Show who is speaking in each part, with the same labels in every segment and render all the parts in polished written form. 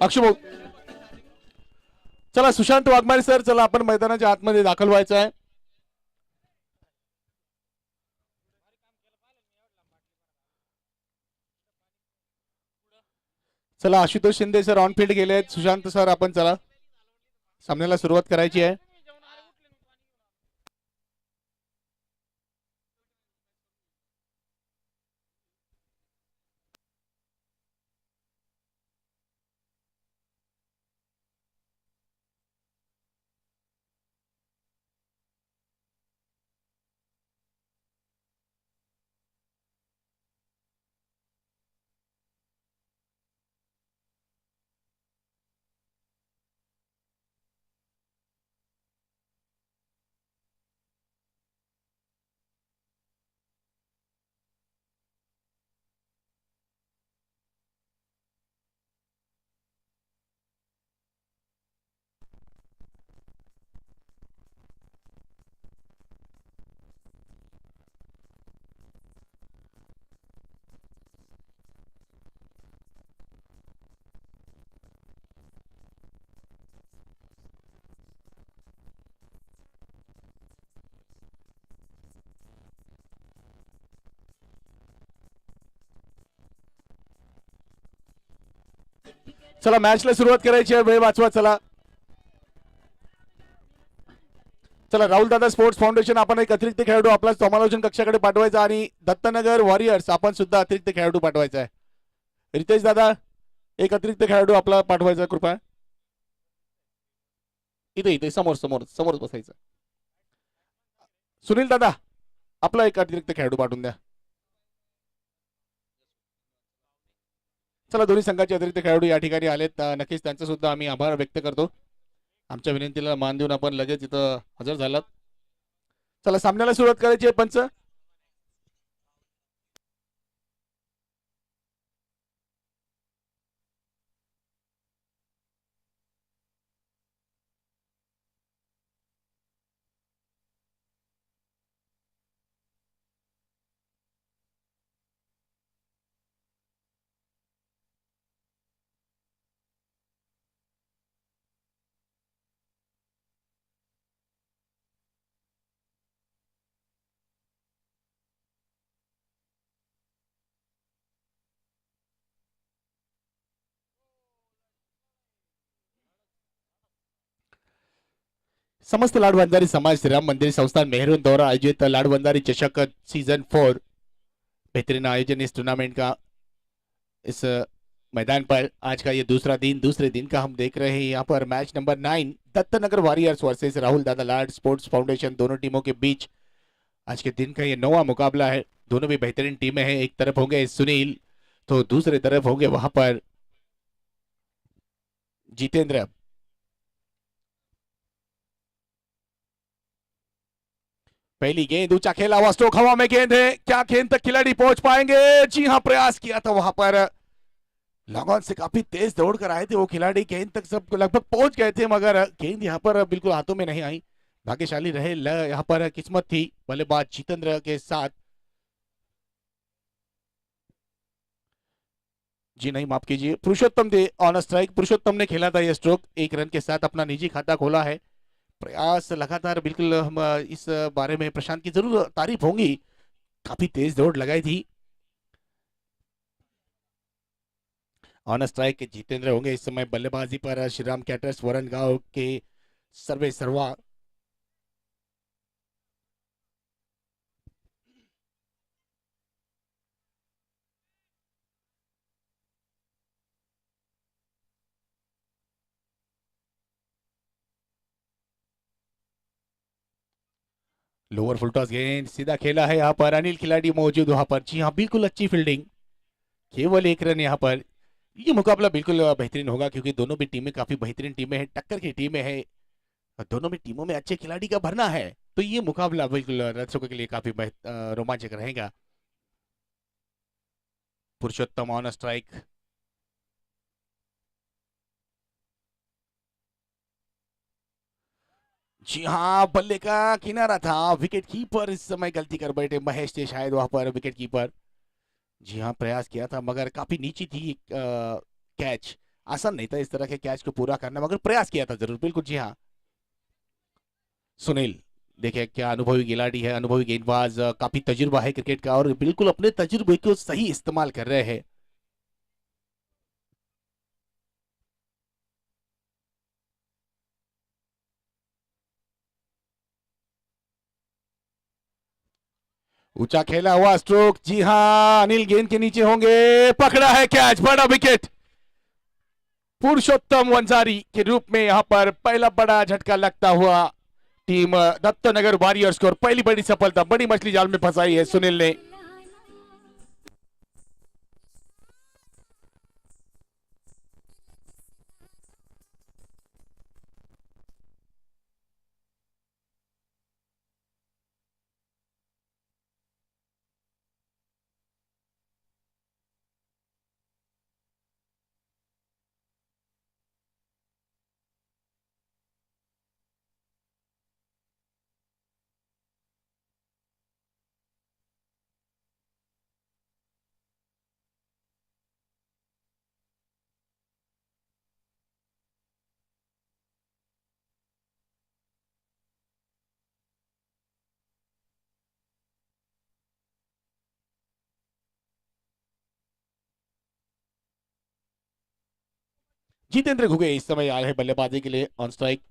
Speaker 1: अक्षय भाऊ, चला सुशांत वाघमारे सर, चला आपण मैदानाच्या आतमध्ये दाखल व्हायचं आहे. चला Ashutosh Shinde sir on field गेले आहेत. सुशांत सर आपण चला सामन्याला सुरुवात करायची आहे. चला मॅचला सुरुवात करायची आहे. वेळ वाचवा. चला चला राहुल दादा स्पोर्ट्स फाउंडेशन आपण एक अतिरिक्त खेळाडू आपला समालोचन कक्षाकडे पाठवायचा आणि दत्तनगर वॉरियर्स आपण सुद्धा अतिरिक्त खेळाडू पाठवायचा आहे. रितेश दादा एक अतिरिक्त खेळाडू आपला पाठवायचा कृपया. इथे इथे समोर समोर समोर बसायचं. सुनील दादा आपला एक अतिरिक्त खेळाडू पाठवून द्या. चला दोन्ही संघाचे अतिरिक्त खेळाडू या ठिकाणी आलेत. नक्कीच त्यांचा सुद्धा आम्ही आभार व्यक्त करतो. आमच्या विनंतीला मान देऊन आपण लगेच इथं हजर झालात. चला सामन्याला सुरुवात करायची आहे. पंच समस्त लाडवंजारी समाज श्रीराम मंदिर संस्थान मेहरून द्वारा आयोजित लाडवंजारी चषक सीजन 4 बेहतरीन आयोजन इस टूर्नामेंट का इस मैदान पर आज का ये दूसरे दिन का हम देख रहे हैं। यहाँ पर match number 9 Dattanagar warriors versus Rahul Dada Lad sports foundation दोनों टीमों के बीच आज के दिन का ये 9वां मुकाबला है। दोनों भी बेहतरीन टीमें हैं। एक तरफ होंगे सुनील तो दूसरी तरफ होंगे वहां पर जितेंद्र। पहली गेंद ऊंचा खेला हुआ स्ट्रोक हवा में गेंद है, क्या गेंद तक खिलाड़ी पहुंच पाएंगे? जी हां प्रयास किया था वहां पर लगन से काफी तेज दौड़ कर आए थे वो खिलाड़ी, गेंद तक सब लगभग पहुंच गए थे मगर गेंद यहां पर बिल्कुल हाथों में नहीं आई। भाग्यशाली रहे यहां पर किस्मत थी बल्लेबाज जितेंद्र के साथ। जी नहीं माफ कीजिए, पुरुषोत्तम थे ऑन स्ट्राइक। पुरुषोत्तम ने खेला था यह स्ट्रोक, 1 रन के साथ अपना निजी खाता खोला है। प्रयास लगातार बिल्कुल हम इस बारे में प्रशांत की जरूर तारीफ होंगी, काफी तेज दौड़ लगाई थी। ऑन स्ट्राइक जितेंद्र होंगे इस समय बल्लेबाजी पर श्रीराम कैटर्स वरन गांव के सर्वे सर्वा। लोअर फुलटॉस गेंद सीधा खेला है यहाँ पर, अनिल खिलाड़ी मौजूद वहां पर। जी हाँ बिल्कुल अच्छी फील्डिंग, केवल 1 रन यहाँ पर। ये मुकाबला बिल्कुल बेहतरीन होगा क्योंकि दोनों भी टीमें काफी बेहतरीन टीमें हैं, टक्कर की टीमें हैं। दोनों भी टीमों में अच्छे खिलाड़ी का भरना है तो ये मुकाबला बिल्कुल दर्शकों के लिए काफी रोमांचक रहेगा। पुरुषोत्तम ऑन स्ट्राइक, जी हाँ बल्ले का किनारा था। विकेट कीपर इस समय गलती कर बैठे, महेश थे शायद वहां पर विकेट कीपर। जी हाँ प्रयास किया था मगर काफी नीची थी कैच। आसान नहीं था इस तरह के कैच को पूरा करना, मगर प्रयास किया था जरूर, बिल्कुल जी हाँ। सुनील, देखिए क्या अनुभवी खिलाड़ी है, अनुभवी गेंदबाज, काफी तजुर्बा है क्रिकेट का, और बिल्कुल अपने तजुर्बे को सही इस्तेमाल कर रहे हैं। ऊंचा खेला हुआ स्ट्रोक, जी हाँ, अनिल गेंद के नीचे होंगे, पकड़ा है कैच, बड़ा विकेट। पुरुषोत्तम वंजारी के रूप में यहां पर पहला बड़ा झटका लगता हुआ टीम दत्तनगर वॉरियर्स को, और पहली बड़ी सफलता, बड़ी मछली जाल में फंसाई है सुनील ने। जितेंद्र घुगे इस समय आए हैं बल्लेबाजी के लिए ऑन स्ट्राइक।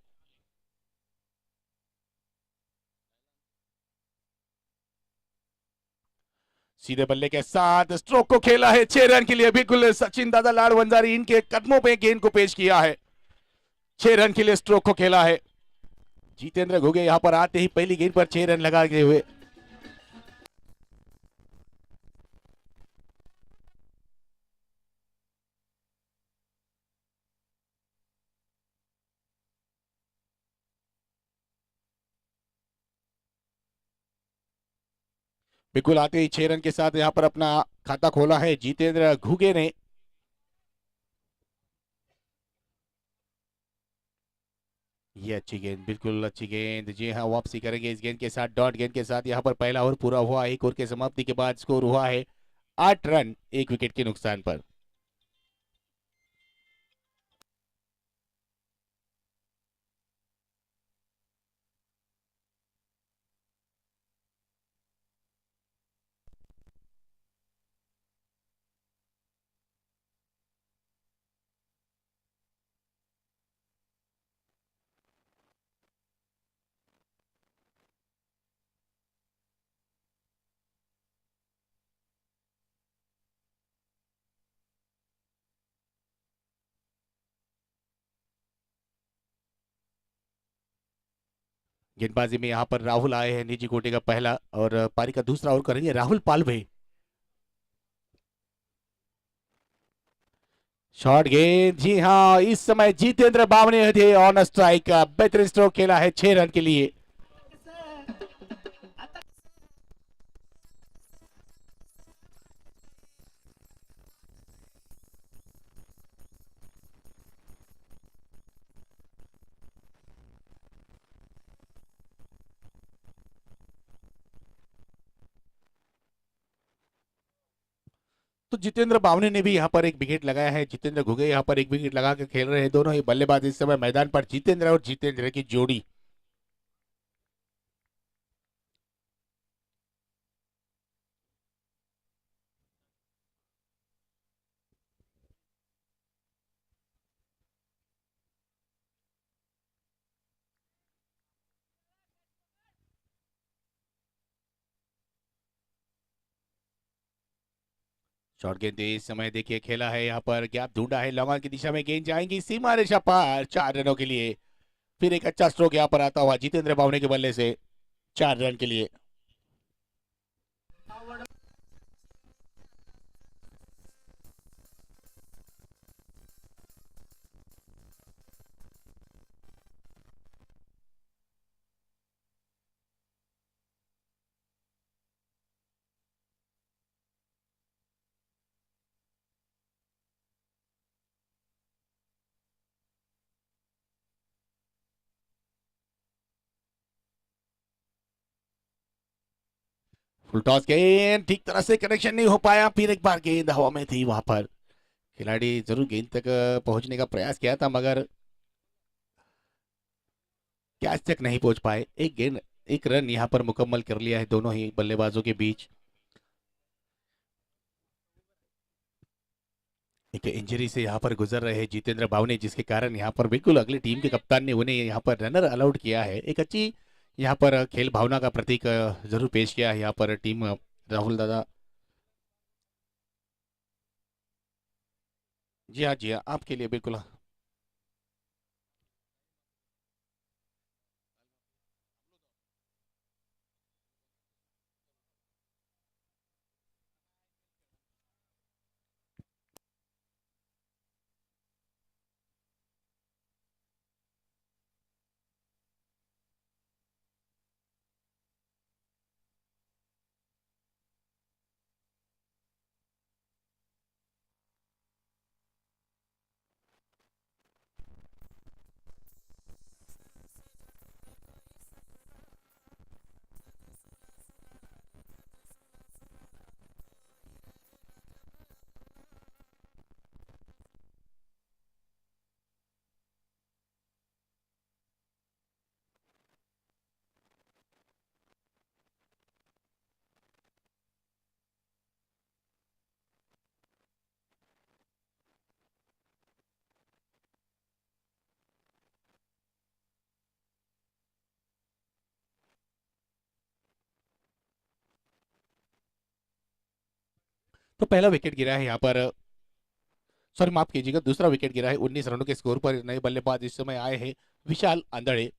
Speaker 1: सीधे बल्ले के साथ स्ट्रोक को खेला है 6 रन के लिए, बिल्कुल सचिन दादा लाड वंजारी इनके कदमों पे गेंद को पेश किया है, 6 रन के लिए स्ट्रोक को खेला है। जितेंद्र घुगे यहां पर आते ही पहली गेंद पर 6 रन लगाए हुए। बिल्कुल आते ही 6 रन के साथ यहां पर अपना खाता खोला है जितेंद्र घुगे ने। ये अच्छी गेंद, बिल्कुल अच्छी गेंद, जी हाँ, वापसी करेंगे इस गेंद के साथ, डॉट गेंद के साथ। यहाँ पर पहला ओवर पूरा हुआ, एक ओवर के समाप्ति के बाद स्कोर हुआ है 8 रन, एक विकेट के नुकसान पर। गेंदबाजी में यहाँ पर राहुल आए हैं, निजी कोटे का पहला, और पारी का दूसरा ओवर करेंगे राहुल पालवे। शॉर्ट गेंद, जी हाँ, इस समय जितेंद्र बावने थे ऑन स्ट्राइक, बेहतरीन स्ट्रोक खेला है 6 रन के लिए। तो जितेंद्र बावने ने भी यहाँ पर एक विकेट लगाया है, जितेंद्र घुगे यहाँ पर एक विकेट लगा के खेल रहे हैं, दोनों ही बल्लेबाज इस समय मैदान पर, जितेंद्र और जितेंद्र की जोड़ी। शॉर्ट गेंद इस समय देखिए खेला है, यहाँ पर गैप ढूंढा है, लॉन्ग ऑन की दिशा में गेंद जाएंगी सीमा रेखा पार, 4 रनों के लिए। फिर एक अच्छा स्ट्रोक यहाँ पर आता हुआ जितेंद्र बावने के बल्ले से, 4 रन के लिए। फुल टॉस गेंद ठीक तरह से कनेक्शन नहीं हो पाया, फिर एक बार गेंद हवा में थी वहां पर, खिलाड़ी जरूर गेंद तक पहुंचने का प्रयास किया था, मगर कैच तक नहीं पहुंच पाए। एक गेंद, एक रन यहाँ पर मुकम्मल कर लिया है दोनों ही बल्लेबाजों के बीच। एक इंजरी से यहाँ पर गुजर रहे हैं जितेंद्र भावने, जिसके कारण यहाँ पर बिल्कुल अगली टीम के कप्तान ने उन्हें यहाँ पर रनर अलाउड किया है। एक अच्छी यहाँ पर खेल भावना का प्रतीक जरूर पेश किया है यहाँ पर टीम राहुल दादा। जी हाँ, जी हाँ, आपके लिए बिल्कुल। तो पहला विकेट गिरा है यहाँ पर, सॉरी माफ कीजिएगा, दूसरा विकेट गिरा है 19 रनों के स्कोर पर। नए बल्लेबाज इस समय आए हैं विशाल आंदड़े।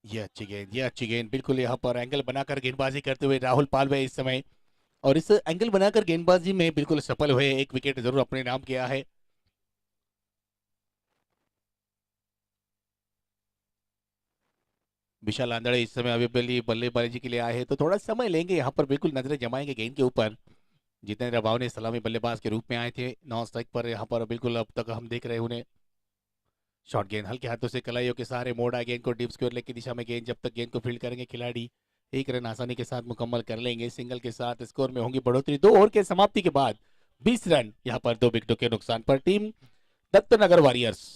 Speaker 1: ये अच्छी गेंद, ये अच्छी गेंद, बिल्कुल यहाँ पर एंगल बनाकर गेंदबाजी करते हुए राहुल पालवे इस समय, और इस एंगल बनाकर गेंदबाजी में बिल्कुल सफल हुए, एक विकेट जरूर अपने नाम किया है। विशाल आंदड़े इस समय अभी बल्लेबाजी के लिए आए हैं, तो थोड़ा समय लेंगे यहाँ पर, बिल्कुल नजरें जमाएंगे गेंद के ऊपर। जितेंद्र भाव ने सलामी बल्लेबाज के रूप में आए थे नॉन स्ट्राइक पर, यहाँ पर बिल्कुल अब तक हम देख रहे हैं उन्हें। शॉर्ट गेंद हल्के हाथों से कलाइयों के सहारे मोड़ा गेंद को डीप स्क्वायर लेग की दिशा में गेंद, जब तक गेंद को फील्ड करेंगे खिलाड़ी एक रन आसानी के साथ मुकम्मल कर लेंगे। सिंगल के साथ स्कोर में होंगी बढ़ोतरी। 2 ओवर के समाप्ति के बाद 20 रन यहाँ पर 2 विकेटों के नुकसान पर टीम दत्तनगर वॉरियर्स।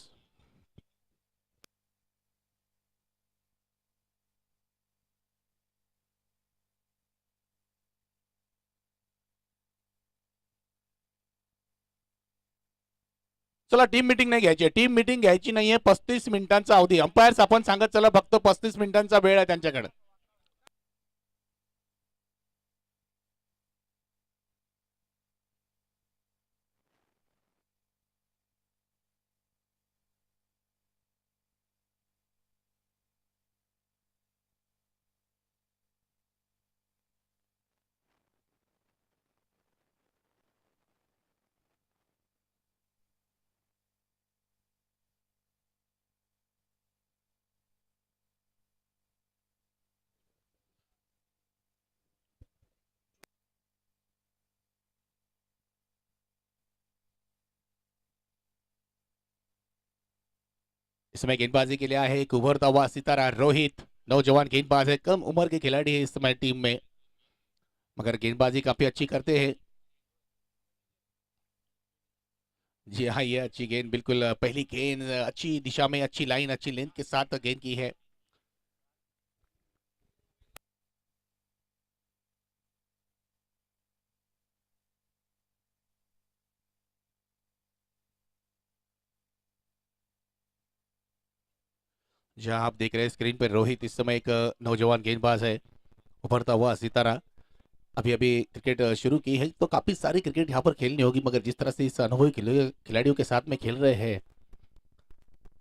Speaker 1: चला टीम मीटिंग नाही घ्यायची, टीम मीटिंग घ्यायची नाहीये, 35 मिनिटांचा अवधी अंपायर्स आपण सांगत चला, फक्त 35 मिनिटांचा वेळ आहे त्यांच्याकडे। इस समय गेंदबाजी के लिए आया है एक उभरता हुआ सितारा रोहित, नौजवान गेंदबाज है, कम उम्र के खिलाड़ी है इस समय टीम में, मगर गेंदबाजी काफी अच्छी करते हैं। जी हाँ, ये अच्छी गेंद, बिल्कुल पहली गेंद अच्छी दिशा में, अच्छी लाइन, अच्छी लेंथ के साथ गेंद की है। जहां आप देख रहे हैं स्क्रीन पर, रोहित इस समय एक नौजवान गेंदबाज है, उभरता हुआ सितारा। अभी अभी क्रिकेट शुरू की है, तो काफी सारी क्रिकेट यहाँ पर खेलनी होगी, मगर जिस तरह से इस अनुभवी खिलाड़ियों के साथ में खेल रहे हैं,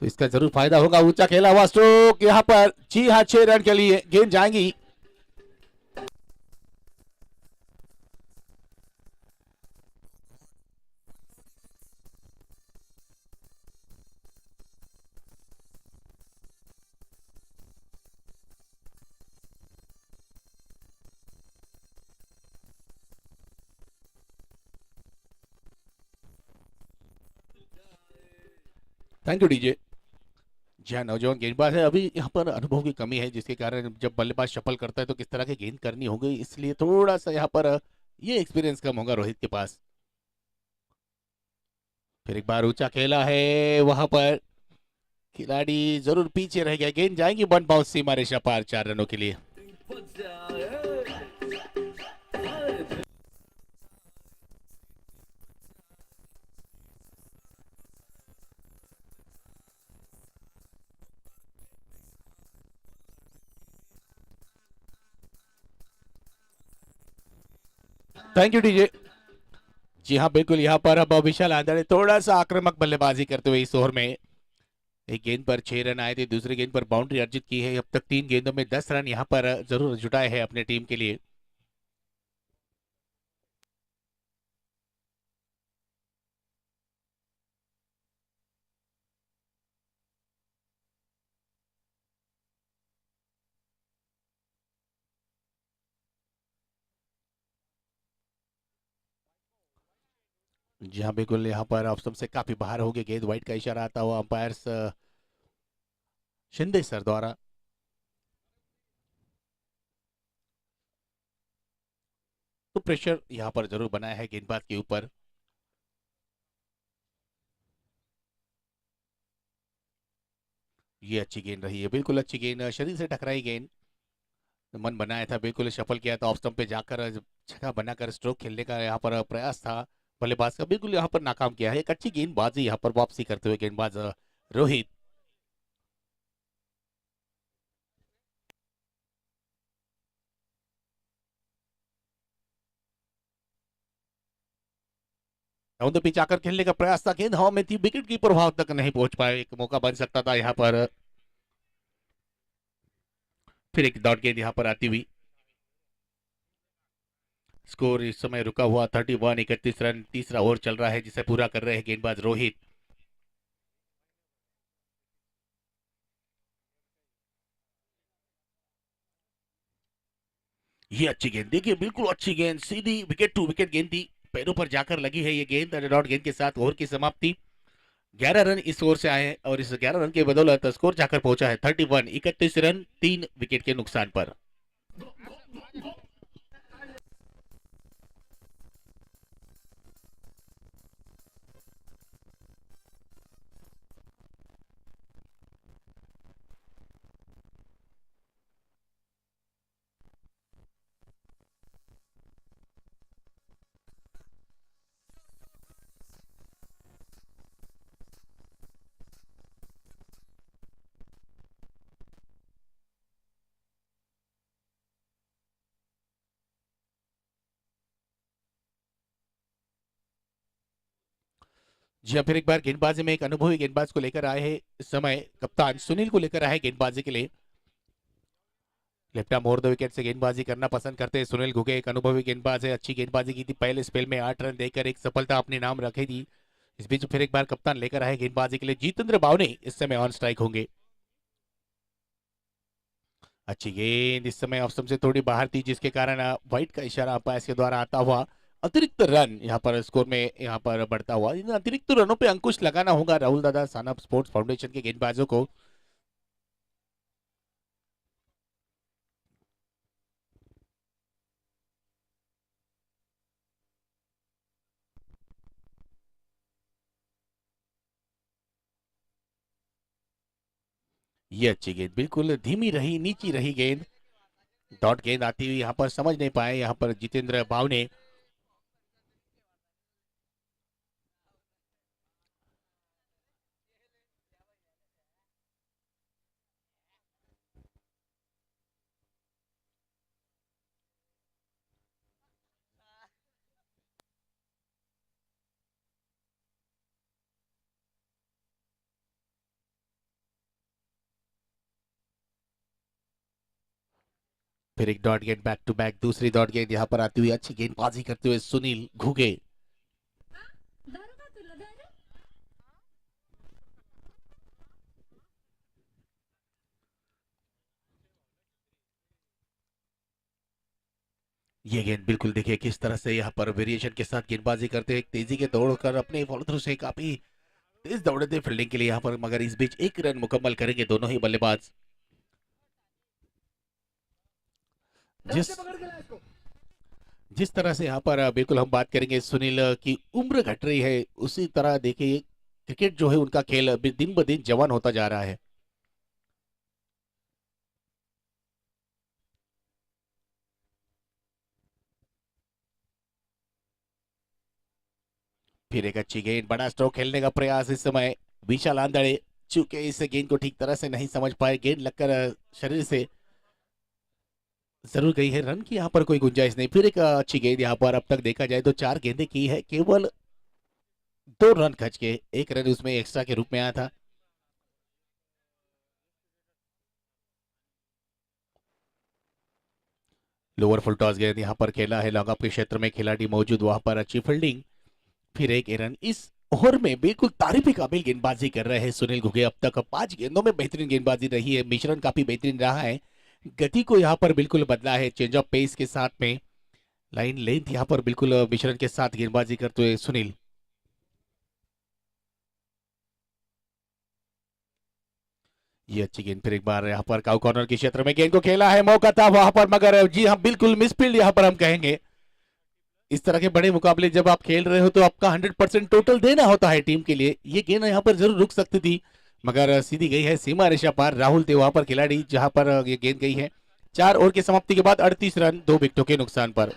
Speaker 1: तो इसका जरूर फायदा होगा। ऊंचा खेला हुआ स्ट्रोक यहाँ पर, जी हाँ, 6 रन के लिए गेंद जाएंगी। Thank you DJ. जी हाँ, नौजवान गेंदबाज है, अभी यहाँ पर अनुभव की कमी है, जिसके कारण जब बल्लेबाज शफल करता है तो किस तरह की गेंद करनी होगी, इसलिए थोड़ा सा यहाँ पर ये एक्सपीरियंस कम होगा रोहित के पास। फिर एक बार ऊंचा खेला है वहां पर, खिलाड़ी जरूर पीछे रह गया, गेंद जाएंगी वन बाउंस सीमा रेखा पार 4 रनों के लिए। Thank you DJ. जी हाँ बिल्कुल, यहाँ पर अब विशाल आंध्र ने थोड़ा सा आक्रामक बल्लेबाजी करते हुए इस ओवर में एक गेंद पर 6 रन आए थे, दूसरी गेंद पर बाउंड्री अर्जित की है, अब तक 3 गेंदों में 10 रन यहाँ पर जरूर जुटाए हैं अपने टीम के लिए। जी हाँ बिल्कुल, यहाँ पर ऑफ स्टंप से काफी बाहर हो गए गेंद, वाइट का इशारा आता हुआ अंपायर्स शिंदे सर द्वारा। तो प्रेशर यहाँ पर जरूर बनाया है गेंदबाज के ऊपर। ये अच्छी गेंद रही है, बिल्कुल अच्छी गेंद, शरीर से टकराई गेंद, मन बनाया था, बिल्कुल शफल किया था, ऑफ स्टंप पे जाकर जगह बनाकर स्ट्रोक खेलने का यहाँ पर प्रयास था बल्लेबाज का, बिल्कुल यहाँ पर नाकाम किया है। एक अच्छी गेंदबाजी यहाँ पर वापसी करते हुए गेंदबाज रोहित। ऑन द पिच आकर खेलने का प्रयास था, गेंद हवा में थी, विकेट कीपर वहां तक नहीं पहुंच पाए, एक मौका बन सकता था यहाँ पर। फिर एक डॉट गेंद यहाँ पर आती हुई, स्कोर इस समय रुका हुआ 31 31 रन, तीसरा ओवर चल रहा है जिसे पूरा कर रहे हैं गेंदबाज रोहित। ये अच्छी गेंद, देखिए बिल्कुल अच्छी गेंद, सीधी विकेट टू विकेट गेंद थी, पैरों पर जाकर लगी है ये गेंद, डॉट गेंद के साथ ओवर की समाप्ति। 11 रन इस ओवर से आए हैं और इस 11 रन के बदौलत स्कोर जाकर पहुंचा है 31 31 रन, 3 विकेट के नुकसान पर। जी हाँ, फिर एक बार गेंदबाजी में एक अनुभवी गेंदबाज को लेकर आए हैं, इस समय कप्तान सुनील को लेकर आए गेंदबाजी के लिए। Left arm over the wicket से गेंदबाजी करना पसंद करते हैं सुनील घुगे, एक अनुभवी गेंदबाज है, अच्छी गेंदबाजी की थी, पहले स्पेल में 8 रन देकर एक सफलता अपने नाम रखी थी। इस बीच फिर एक बार कप्तान लेकर आए गेंदबाजी के लिए जितेंद्र बावने, इस समय ऑन स्ट्राइक होंगे। अच्छी गेंद इस समय ऑफ स्टंप से थोड़ी बाहर थी, जिसके कारण व्हाइट का इशारा अंपायर के द्वारा आता हुआ अतिरिक्त रन यहाँ पर स्कोर में यहाँ पर बढ़ता हुआ, इन अतिरिक्त रनों पे अंकुश लगाना होगा राहुल दादा सानप स्पोर्ट्स फाउंडेशन के गेंदबाजों को। ये अच्छी गेंद, बिल्कुल धीमी रही, नीची रही गेंद, डॉट गेंद आती हुई यहाँ पर समझ नहीं पाए यहाँ पर जितेंद्र बावने। फिर एक डॉट गेंद बैक टू बैक, दूसरी डॉट गेंद यहाँ पर आती हुई, अच्छी गेंदबाजी करते हुए सुनील घुगे। ये गेंद बिल्कुल देखिए किस तरह से यहाँ पर वेरिएशन के साथ गेंदबाजी करते हैं, तेजी के दौड़ कर अपने फॉलो थ्रू से काफी तेज दौड़े थे फील्डिंग के लिए यहाँ पर, मगर इस बीच एक रन मुकम्मल करेंगे दोनों ही बल्लेबाज। जिस जिस तरह से यहाँ पर बिल्कुल हम बात करेंगे सुनील की उम्र घट रही है, उसी तरह देखिए क्रिकेट जो है उनका खेल अभी दिन ब दिन जवान होता जा रहा है। फिर एक अच्छी गेंद, बड़ा स्ट्रोक खेलने का प्रयास इस समय विशाल आंदड़े, चूंकि इस गेंद को ठीक तरह से नहीं समझ पाए, गेंद लगकर शरीर से जरूर गई है, रन की यहाँ पर कोई गुंजाइश नहीं। फिर एक अच्छी गेंद यहाँ पर, अब तक देखा जाए तो 4 गेंदें की है, केवल 2 रन खच के, एक रन उसमें एक्स्ट्रा के रूप में आया था। लोअर फुल टॉस गेंद यहाँ पर खेला है, लॉन्ग ऑफ के क्षेत्र में खिलाड़ी मौजूद, वहां पर अच्छी फील्डिंग, फिर एक रन। इस ओवर में बिल्कुल तारीफी काबिल गेंदबाजी कर रहे हैं सुनील घुगे, अब तक 5 गेंदों में बेहतरीन गेंदबाजी रही है, मिश्रण काफी बेहतरीन रहा है, गति को यहाँ पर बिल्कुल बदला है चेंज ऑफ पेस के साथ में, लाइन लेंथ यहाँ पर बिल्कुल मिश्रण के साथ गेंदबाजी करते हुए सुनील। ये अच्छी गेंद, फिर एक बार यहाँ पर काउ कॉर्नर के क्षेत्र में गेंद को खेला है, मौका था वहां पर, मगर जी हाँ बिल्कुल मिसफील्ड यहाँ पर हम कहेंगे। इस तरह के बड़े मुकाबले जब आप खेल रहे हो तो आपका 100% टोटल देना होता है टीम के लिए, ये गेंद यहाँ पर जरूर रुक सकती थी, मगर सीधी गई है सीमा रेखा पार, राहुल थे वहां पर खिलाड़ी जहां पर ये गेंद गई है। 4 ओवर की समाप्ति के बाद 38 रन 2 विकेटों के नुकसान पर।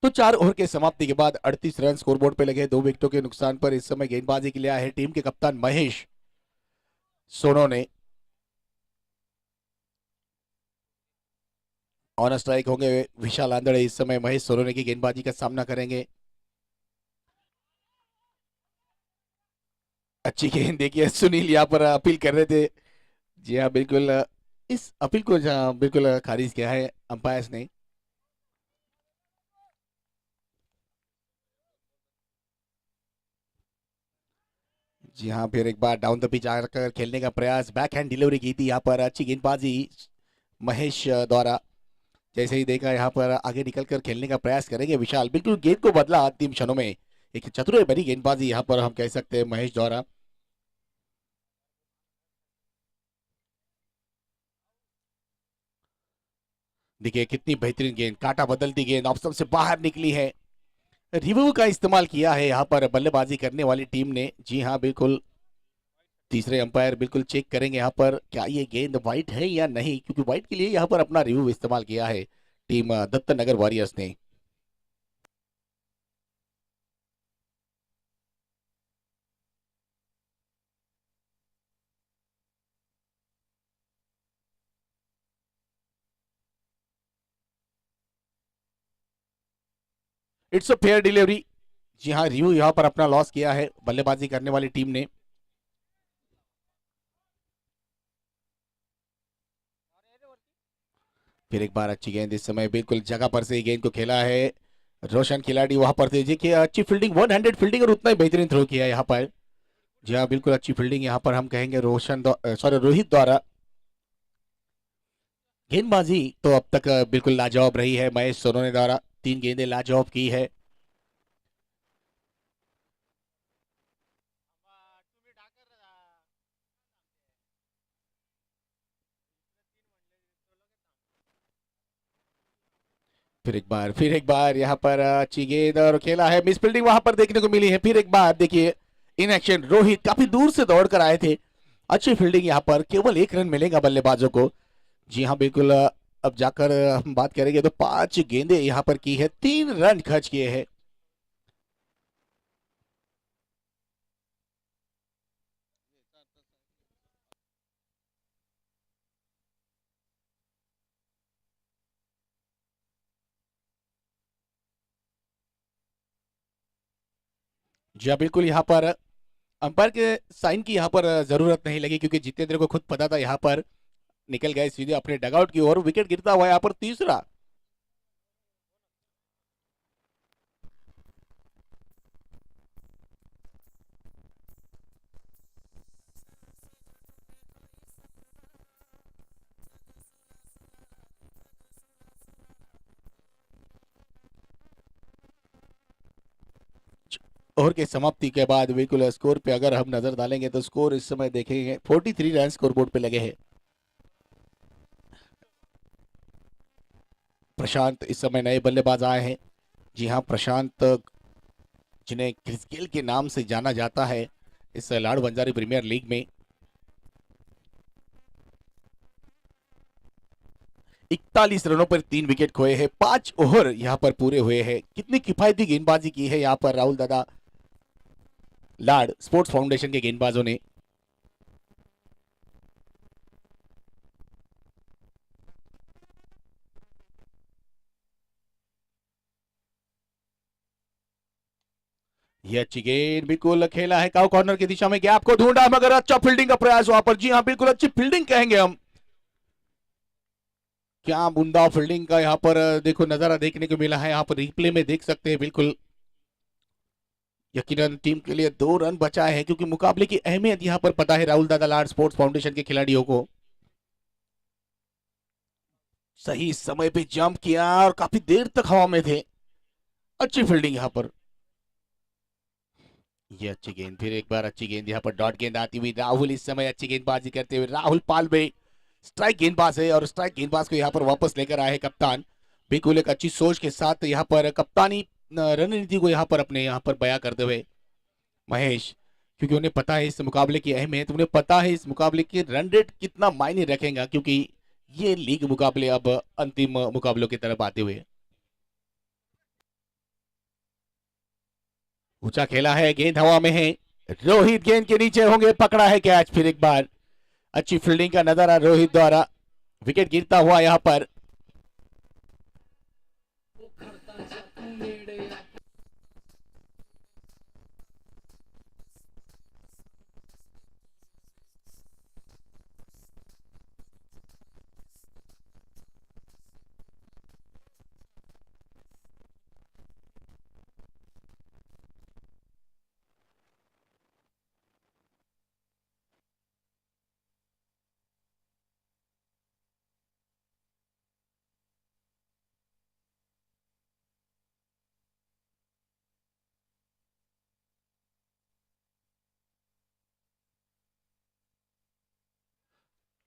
Speaker 1: तो 4 ओवर के समाप्ति के बाद 38 रन स्कोरबोर्ड पे लगे 2 विकेटों के नुकसान पर। इस समय गेंदबाजी के लिए आए हैं टीम के कप्तान महेश सोनो ने, ऑन स्ट्राइक होंगे विशाल आंदड़े, इस समय महेश सोलोने की गेंदबाजी का सामना करेंगे। अच्छी गेंद देखिए, सुनील यहाँ पर अपील कर रहे थे, जी हाँ बिल्कुल, इस अपील को बिल्कुल खारिज किया है अंपायर्स ने। जी हाँ, फिर एक बार डाउन द पिच आकर खेलने का प्रयास, बैक हैंड डिलीवरी की थी यहाँ पर, अच्छी गेंदबाजी महेश द्वारा, जैसे ही देखा यहाँ पर आगे निकलकर खेलने का प्रयास करेंगे विशाल, बिल्कुल गेंद को बदला अंतिम क्षणों में, एक चतुर भरी गेंदबाजी यहाँ पर हम कह सकते हैं महेश द्वारा। देखिए कितनी बेहतरीन गेंद, काटा बदलती गेंद ऑप्शन से बाहर निकली है, रिव्यू का इस्तेमाल किया है यहाँ पर बल्लेबाजी करने वाली टीम ने, जी हाँ बिल्कुल, तीसरे अंपायर बिल्कुल चेक करेंगे यहाँ पर क्या ये गेंद वाइट है या नहीं, क्योंकि वाइट के लिए यहाँ पर अपना रिव्यू इस्तेमाल किया है टीम दत्त नगर वॉरियर्स ने। इट्स अ फेयर डिलीवरी, जी हाँ रिव्यू यहाँ पर अपना लॉस किया है बल्लेबाजी करने वाली टीम ने। फिर एक बार अच्छी गेंद, इस समय बिल्कुल जगह पर से गेंद को खेला है, रोशन खिलाड़ी वहां पर थे, देखिए अच्छी फील्डिंग, 100 फील्डिंग और उतना ही बेहतरीन थ्रो किया है यहाँ पर, जी हाँ बिल्कुल अच्छी फील्डिंग यहाँ पर हम कहेंगे रोशन सॉरी रोहित द्वारा। गेंदबाजी तो अब तक बिल्कुल लाजवाब रही है। महेश सोनोने द्वारा 3 गेंदें लाजवाब की है। फिर एक बार यहाँ पर अच्छी गेंद और खेला है, मिस फील्डिंग वहां पर देखने को मिली है। फिर एक बार देखिए इन एक्शन, रोहित काफी दूर से दौड़ कर आए थे। अच्छी फील्डिंग यहाँ पर, केवल 1 रन मिलेगा बल्लेबाजों को। जी हाँ बिल्कुल। अब जाकर हम बात करेंगे तो 5 गेंदें यहाँ पर की है, 3 रन खर्च किए हैं। जी हाँ बिल्कुल। यहाँ पर अंपायर के साइन की यहाँ पर जरूरत नहीं लगी, क्योंकि जितेंद्र को खुद पता था। यहाँ पर निकल गए सीधे अपने डगआउट की ओर, विकेट गिरता हुआ यहाँ पर तीसरा। ओवर के समाप्ति के बाद बिल्कुल स्कोर पे अगर हम नजर डालेंगे तो स्कोर इस समय देखेंगे 43 रन स्कोर बोर्ड पे लगे हैं। प्रशांत इस समय नए बल्लेबाज आए हैं। जी हाँ प्रशांत, जिन्हें क्रिस गेल के नाम से जाना जाता है इस लाड़ बंजारी प्रीमियर लीग में। 41 रनों पर 3 विकेट खोए हैं, 5 ओवर यहाँ पर पूरे हुए हैं। कितनी किफायती गेंदबाजी की है यहाँ पर राहुल दादा लाड़ स्पोर्ट्स फाउंडेशन के गेंदबाजों ने। ये अच्छी गेंद बिल्कुल खेला है, काउ कॉर्नर की दिशा में, गैप को ढूंढा, मगर अच्छा फील्डिंग का प्रयास वहां पर। जी हाँ बिल्कुल अच्छी फील्डिंग कहेंगे हम। क्या बुंदा फील्डिंग का यहाँ पर देखो नजारा देखने को मिला है। यहाँ पर रिप्ले में देख सकते हैं बिल्कुल। यकीनन टीम के लिए 2 रन बचा है, क्योंकि मुकाबले की अहमियत यहाँ पर पता है राहुल दादा लाड स्पोर्ट्स फाउंडेशन के खिलाड़ियों को। सही समय पे जंप किया और काफी देर तक हवा में थे। अच्छी फील्डिंग यहाँ पर। ये अच्छी गेंद, फिर एक बार अच्छी गेंद यहाँ पर, डॉट गेंद आती हुई। राहुल इस समय अच्छी गेंदबाजी करते हुए, राहुल पालवे स्ट्राइक गेंदबाज है, और स्ट्राइक गेंदबाज को यहाँ पर वापस लेकर आए कप्तान। बिल्कुल एक अच्छी सोच के साथ यहाँ पर कप्तानी रणनीति को यहाँ पर अपने यहाँ पर बयां करते हुए महेश, क्योंकि उन्हें पता है इस मुकाबले की अहमियत, उन्हें पता है इस मुकाबले की रन रेट कितना मायने रखेगा, क्योंकि ये लीग मुकाबले अब अंतिम मुकाबलों की तरफ आते हुए। ऊंचा खेला है, गेंद हवा में है, रोहित गेंद के नीचे होंगे, पकड़ा है कैच। फिर एक बार अच्छी फील्डिंग का नजारा रोहित द्वारा, विकेट गिरता हुआ यहाँ पर।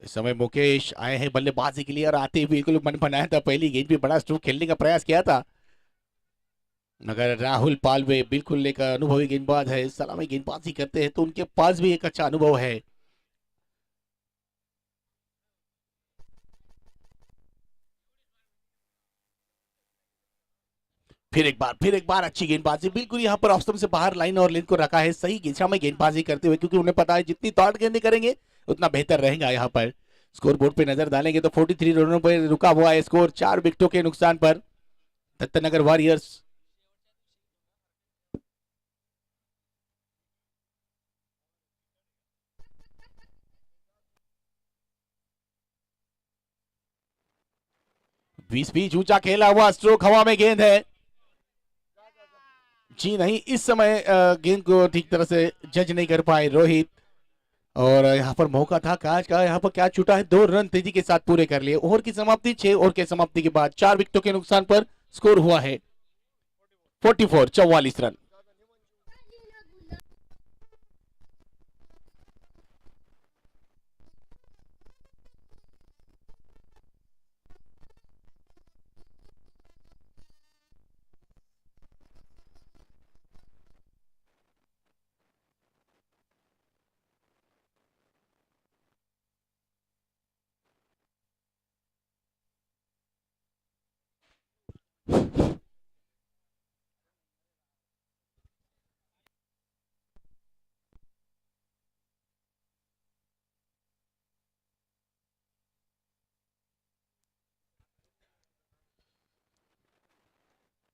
Speaker 1: इस समय मुकेश आए हैं बल्लेबाजी के लिए, और आते ही बिल्कुल मन बनाया था, पहली गेंद भी बड़ा स्ट्रोक खेलने का प्रयास किया था, मगर राहुल पालवे बिल्कुल एक अनुभवी गेंदबाज है, सलामी गेंदबाजी करते हैं तो उनके पास भी एक अच्छा अनुभव है। फिर एक बार अच्छी गेंदबाजी, बिल्कुल यहाँ पर ऑफ से बाहर लाइन और लेन को रखा है, सही दिशा में गेंदबाजी करते हुए, क्योंकि उन्हें पता है जितनी तौड़ गेंदें करेंगे उतना बेहतर रहेगा। यहाँ पर स्कोर बोर्ड पे नजर डालेंगे तो 43 रनों पर रुका हुआ है स्कोर, 4 विकेटों के नुकसान पर दत्तनगर वॉरियर्स। 20 बीच ऊंचा खेला हुआ स्ट्रोक, हवा में गेंद है। जी नहीं, इस समय गेंद को ठीक तरह से जज नहीं कर पाए रोहित, और यहाँ पर मौका था कैच का, यहाँ पर कैच छूटा है, 2 रन तेजी के साथ पूरे कर लिए। ओवर की समाप्ति 6 ओवर के समाप्ति के बाद 4 विकेटों के नुकसान पर स्कोर हुआ है 44 रन।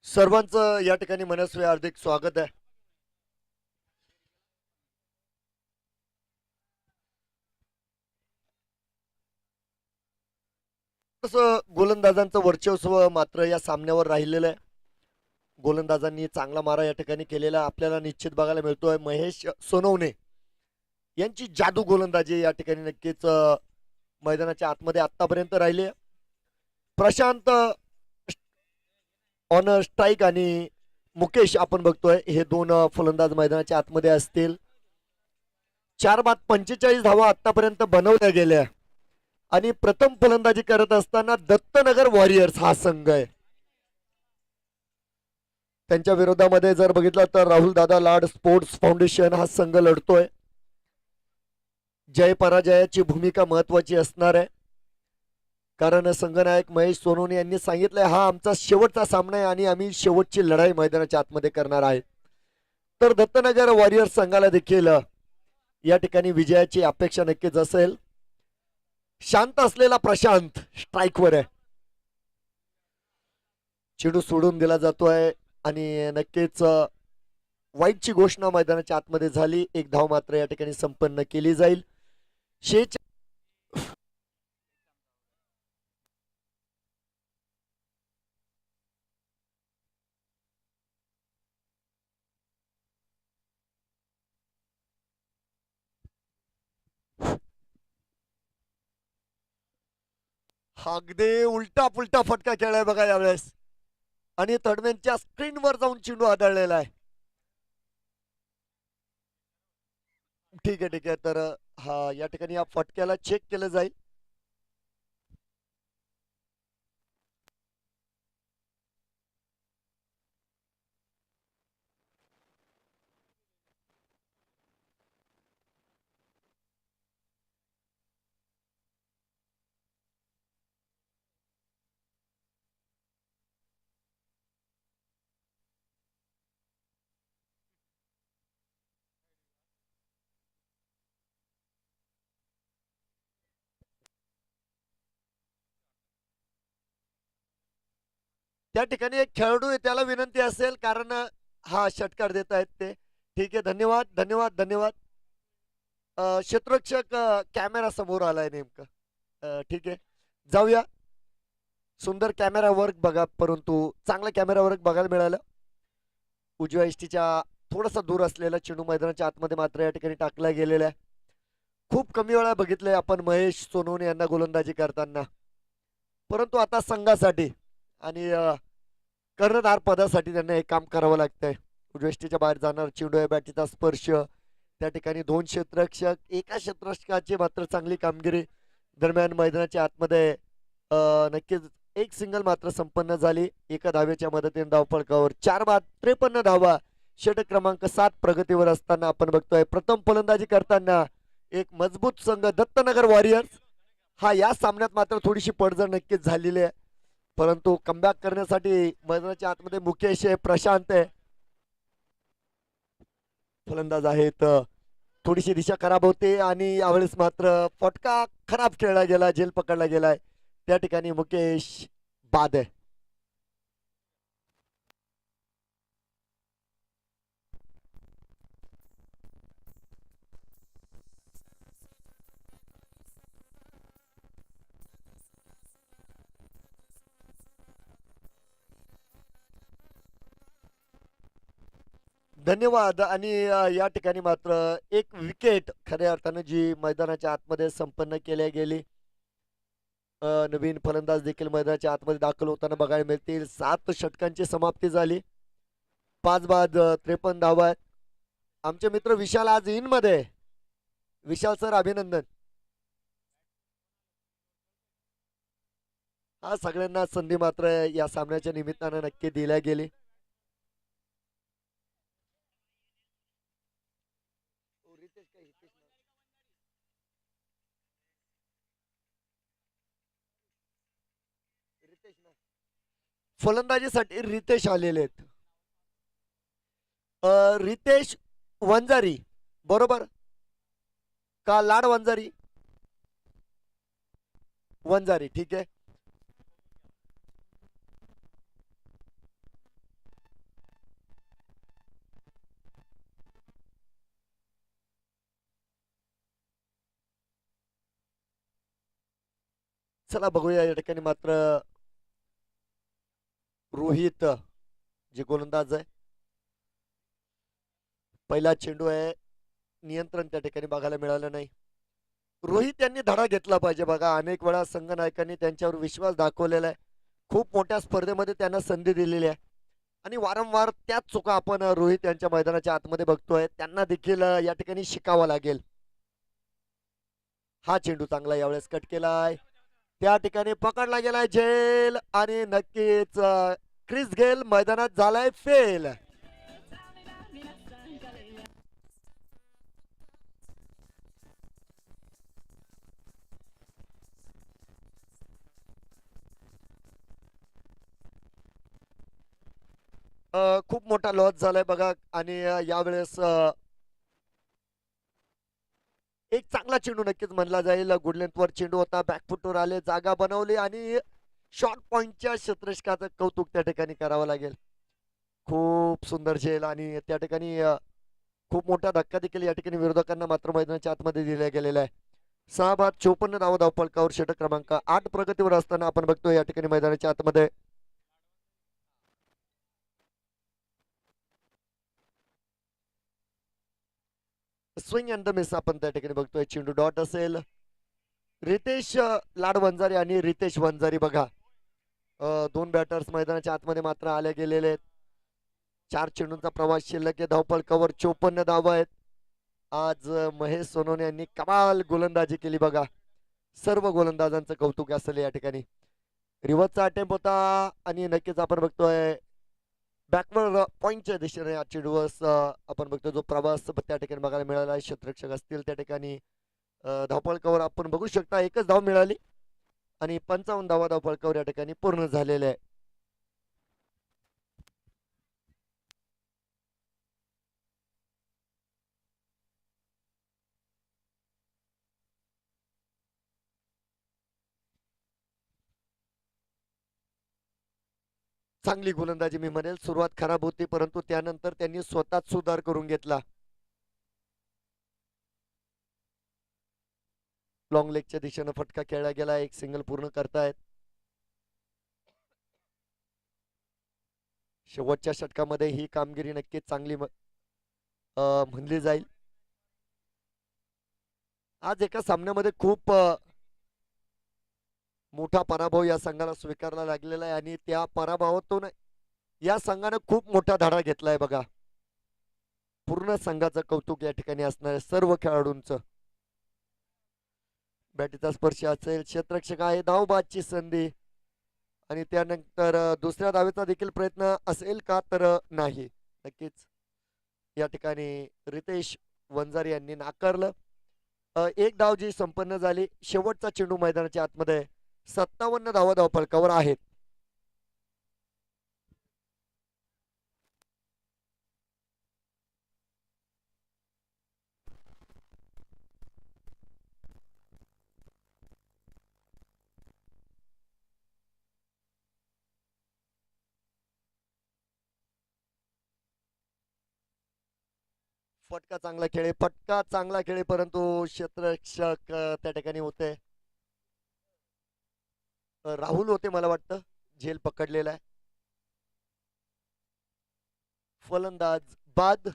Speaker 2: सर्वांचं या ठिकाणी मनस्वी हार्दिक स्वागत आहे. तसं गोलंदाजांचं वर्चस्व मात्र या सामन्यावर राहिलेलं आहे. गोलंदाजांनी चांगला मारा या ठिकाणी केलेला आपल्याला निश्चित बघायला मिळतोय. महेश सोनवणे यांची जादू गोलंदाजी या ठिकाणी नक्कीच मैदानाच्या आतमध्ये आतापर्यंत राहिले. प्रशांत ऑन स्ट्राईक आणि मुकेश आपण बघतोय हे दोन फलंदाज मैदानाच्या आतमध्ये असतील. 4 बाद 45 धावा आतापर्यंत बनवल्या गेल्या आणि प्रथम फलंदाजी करत असताना दत्तनगर वॉरियर्स हा संघ आहे. त्यांच्या विरोधामध्ये जर बघितलं तर राहुल दादा लाड स्पोर्ट्स फाउंडेशन हा संघ लढतोय. जय पराजयाची भूमिका महत्वाची असणार आहे, कारण संघनायक महेश सोनवणे यांनी सांगितलंय हा आमचा शेवटचा सामना आहे आणि आम्ही शेवटची लढाई मैदानाच्या आतमध्ये करणार आहे. तर दत्तनगर वॉरियर्स संघाला देखील या ठिकाणी विजयाची अपेक्षा नक्कीच असेल. शांत असलेला प्रशांत स्ट्राईकवर आहे. चेंडू सोडून दिला जातोय आणि नक्कीच वाईटची घोषणा मैदानाच्या आतमध्ये झाली. 1 धाव मात्र या ठिकाणी संपन्न केली जाईल. शेच अगदी उलटा पुलटा फटका खेळलाय बघा यावेळेस आणि थर्डमॅनच्या स्क्रीनवर जाऊन चेंडू आदळलेला आहे. ठीक आहे ठीक आहे. तर हा या ठिकाणी या फटक्याला चेक केलं जाईल. त्या ठिकाणी एक खेळाडू आहे त्याला विनंती असेल, कारण हा षटकार देत आहेत ते. ठीक आहे. धन्यवाद धन्यवाद धन्यवाद. क्षेत्ररक्षक कॅमेरा समोर आलाय नेमकं. ठीक आहे, जाऊया. सुंदर कॅमेरा वर्क बघा, परंतु चांगला कॅमेरा वर्क बघायला मिळालं. उजव्या इष्टीच्या थोडासा दूर असलेला चेंडू मैदानाच्या आतमध्ये मात्र या ठिकाणी टाकला गेलेला आहे. खूप कमी वेळा बघितलंय आपण महेश सोनवणे यांना गोलंदाजी करताना, परंतु आता संघासाठी आणि कर्णधार पदासाठी त्यांना हे काम करावं लागतंय. उजव्या इष्टीच्या बाहेर जाणार चेंडू आहे, बॅटीचा स्पर्श. त्या ठिकाणी 2 क्षेत्ररक्षक, एका क्षेत्ररक्षकाची मात्र चांगली कामगिरी दरम्यान मैदानाच्या आतमध्ये नक्कीच एक सिंगल मात्र संपन्न झाली. एका धावेच्या मदतीने धावफलकावर 4 बाद 53 धावा. षटक क्रमांक 7 प्रगतीवर असताना आपण बघतोय प्रथम फलंदाजी करताना एक मजबूत संघ दत्तनगर वॉरियर्स हा या सामन्यात मात्र थोडीशी पडझड नक्कीच झालेली आहे, परंतु कमबॅक करण्यासाठी मैदानाच्या आतमध्ये मुकेश आहे, प्रशांत आहे, फलंदाज आहेत. थोडीशी दिशा खराब होते आणि यावेळेस मात्र फटका खराब खेळला गेला, झेल पकडला गेलाय. त्या ठिकाणी मुकेश बाद आहे. धन्यवाद. आणि या ठिकाणी मात्र एक विकेट खऱ्या अर्थानं जी मैदानाच्या आतमध्ये संपन्न केल्या गेली. नवीन फलंदाज देखील मैदानाच्या आतमध्ये दाखल होताना बघायला मिळतील. 7 षटकांची समाप्ती झाली. 5 बाद 53 धावा आहेत. आमचे मित्र विशाल आज इन मध्ये. विशाल सर अभिनंदन. हा सगळ्यांना संधी मात्र या सामन्याच्या निमित्तानं नक्की दिल्या गेली. फलंदाजीसाठी रितेश आलेले आहेत. रितेश वंजारी बरोबर का लाड वंजारी? वंजारी ठीक आहे. चला बघूया या ठिकाणी मात्र रोहित जे गोलंदाज आहे. पहिला चेंडू आहे. नियंत्रण त्या ठिकाणी बघायला मिळालं नाही. रोहित यांनी धडा घेतला पाहिजे बघा. अनेक वेळा संघ नायकांनी त्यांच्यावर विश्वास दाखवलेला आहे. खूप मोठ्या स्पर्धेमध्ये त्यांना संधी दिलेली आहे आणि वारंवार त्याच चुका आपण रोहित यांच्या मैदानाच्या आतमध्ये बघतोय. त्यांना देखील या ठिकाणी शिकावं लागेल. हा चेंडू चांगला यावेळेस कट केलाय. त्या ठिकाणी पकडला गेलाय झेल आणि नक्कीच क्रिस गेल मैदानात झालाय फेल. खूप मोठा लॉस झालाय बघा. आणि यावेळेस एक चांगला चेंडू नक्कीच म्हणला जाईल. गुड लेंथवर चेंडू होता. बॅकफुटवर आले, जागा बनवली आणि शॉर्ट पॉइंटच्या क्षेत्ररक्षकाचं कौतुक त्या ठिकाणी करावं लागेल. खूप सुंदर झेल आणि त्या ठिकाणी खूप मोठा धक्का देखील या ठिकाणी विरोधकांना मात्र मैदानाच्या आतमध्ये दिला गेलेला आहे. 6 बाद 54 धावा धावफलकावर षटक क्रमांक 8 प्रगतीवर असताना आपण बघतो या ठिकाणी मैदानाच्या आतमध्ये स्विंग अँड द मिस आपण त्या ठिकाणी बघतोय. चेंडू डॉट असेल. रितेश लाड वंजारी आणि रितेश वंजारी बघा. 2 बॅटर्स मैदानाच्या आतमध्ये मात्र आले गेलेले आहेत. 4 चेंडूंचा प्रवास शिल्लक आहे. धावफलकावर 54 धावा आहेत. आज महेश सोनवणे यांनी कमाल गोलंदाजी केली बघा. सर्व गोलंदाजांचं कौतुक असेल या ठिकाणी. रिव्हर्सचा अटेम्प्ट होता आणि नक्कीच आपण बघतोय बॅकवर्ड पॉइंटच्या दिशेने या चेंडूवर आपण बघतो जो प्रवास त्या ठिकाणी बघायला मिळाला आहे. क्षेत्ररक्षक असतील त्या ठिकाणी धावफलकावर आपण बघू शकता एकच धाव मिळाली आणि 55 धावा धावफलकावर या ठिकाणी पूर्ण झालेले आहे. चांगली गोलंदाजी मी म्हणेल. सुरुवात खराब होती परंतु त्यानंतर त्यांनी स्वतःच सुधार करून घेतला. लॉंग लेगच्या दिशेनं फटका खेळला गेला. एक सिंगल पूर्ण करतायत. शेवटच्या षटकामध्ये ही कामगिरी नक्कीच चांगली म्हणली जाईल. आज एका सामन्यामध्ये खूप मोठा पराभव या संघाला स्वीकारला लागलेला आहे आणि त्या पराभवातून या संघाने खूप मोठा धडा घेतलाय बघा. पूर्ण संघाचं कौतुक या ठिकाणी असणार सर्व खेळाडूंचं. बॅटीचा स्पर्श असेल. क्षेत्ररक्षक आहे. धावबादची संधी आणि त्यानंतर दुसऱ्या धावेचा देखील प्रयत्न असेल का तर नाही. नक्कीच या ठिकाणी रितेश वंजारी यांनी नाकारलं. एक धाव जी संपन्न झाली. शेवटचा चेंडू मैदानाच्या आतमध्ये 57 धावा धावफलकावर आहेत. फटका चांगला खेळे. फटका चांगला खेळे परंतु क्षेत्ररक्षक त्या ठिकाणी होते. राहुल होते मला वाटतं. झेल पकडलेला आहे. फलंदाज बाद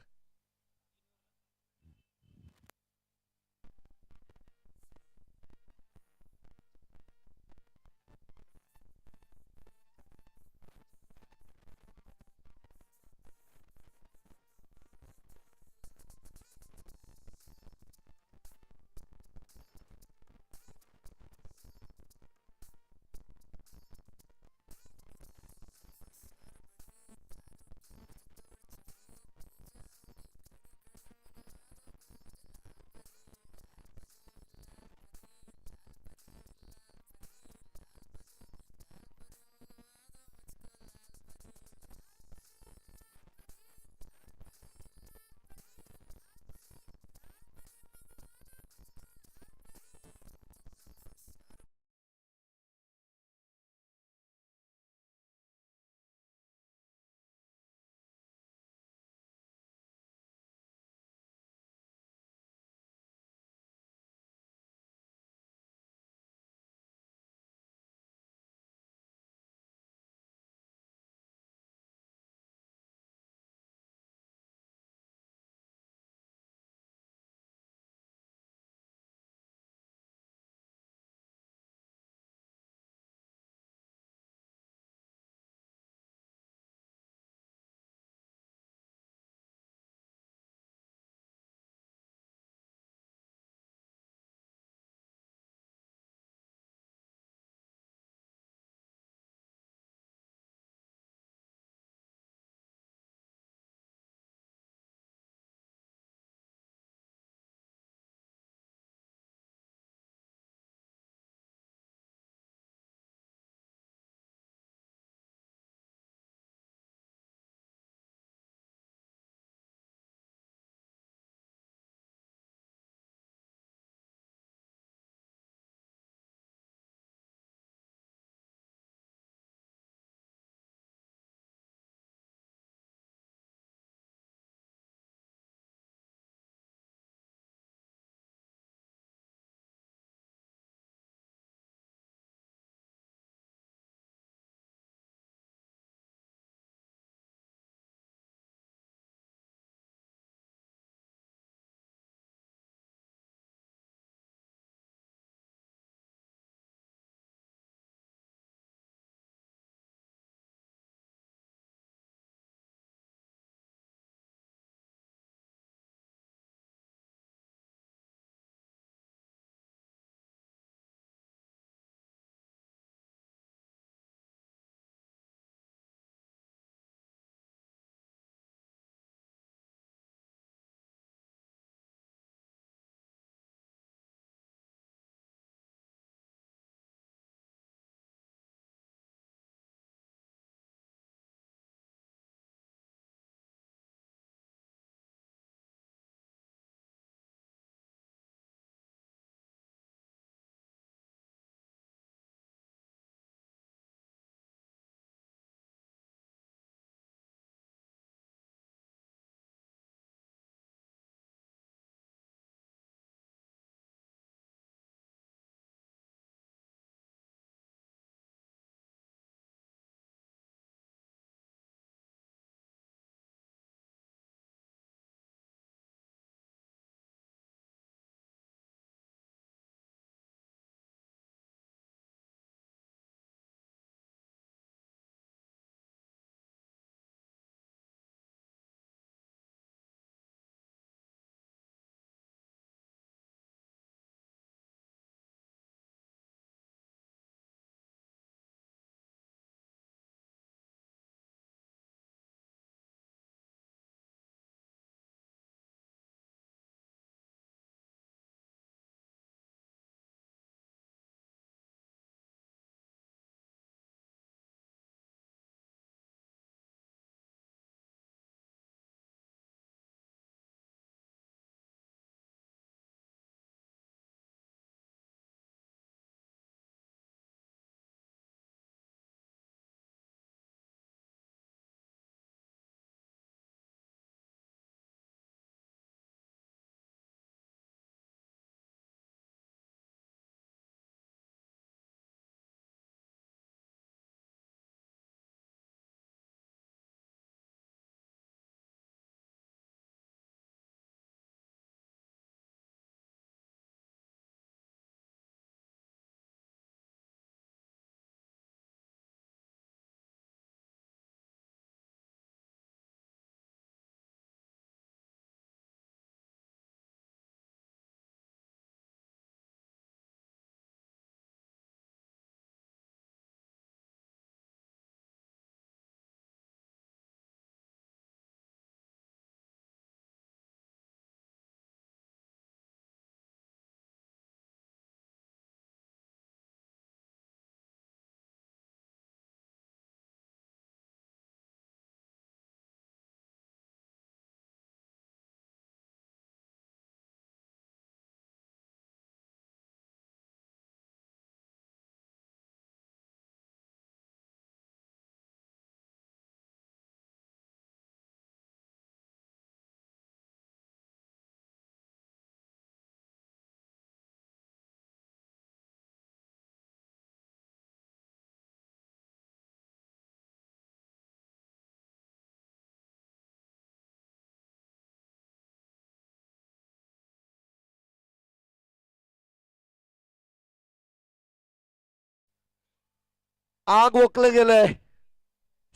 Speaker 2: आग ओकलं गेलंय.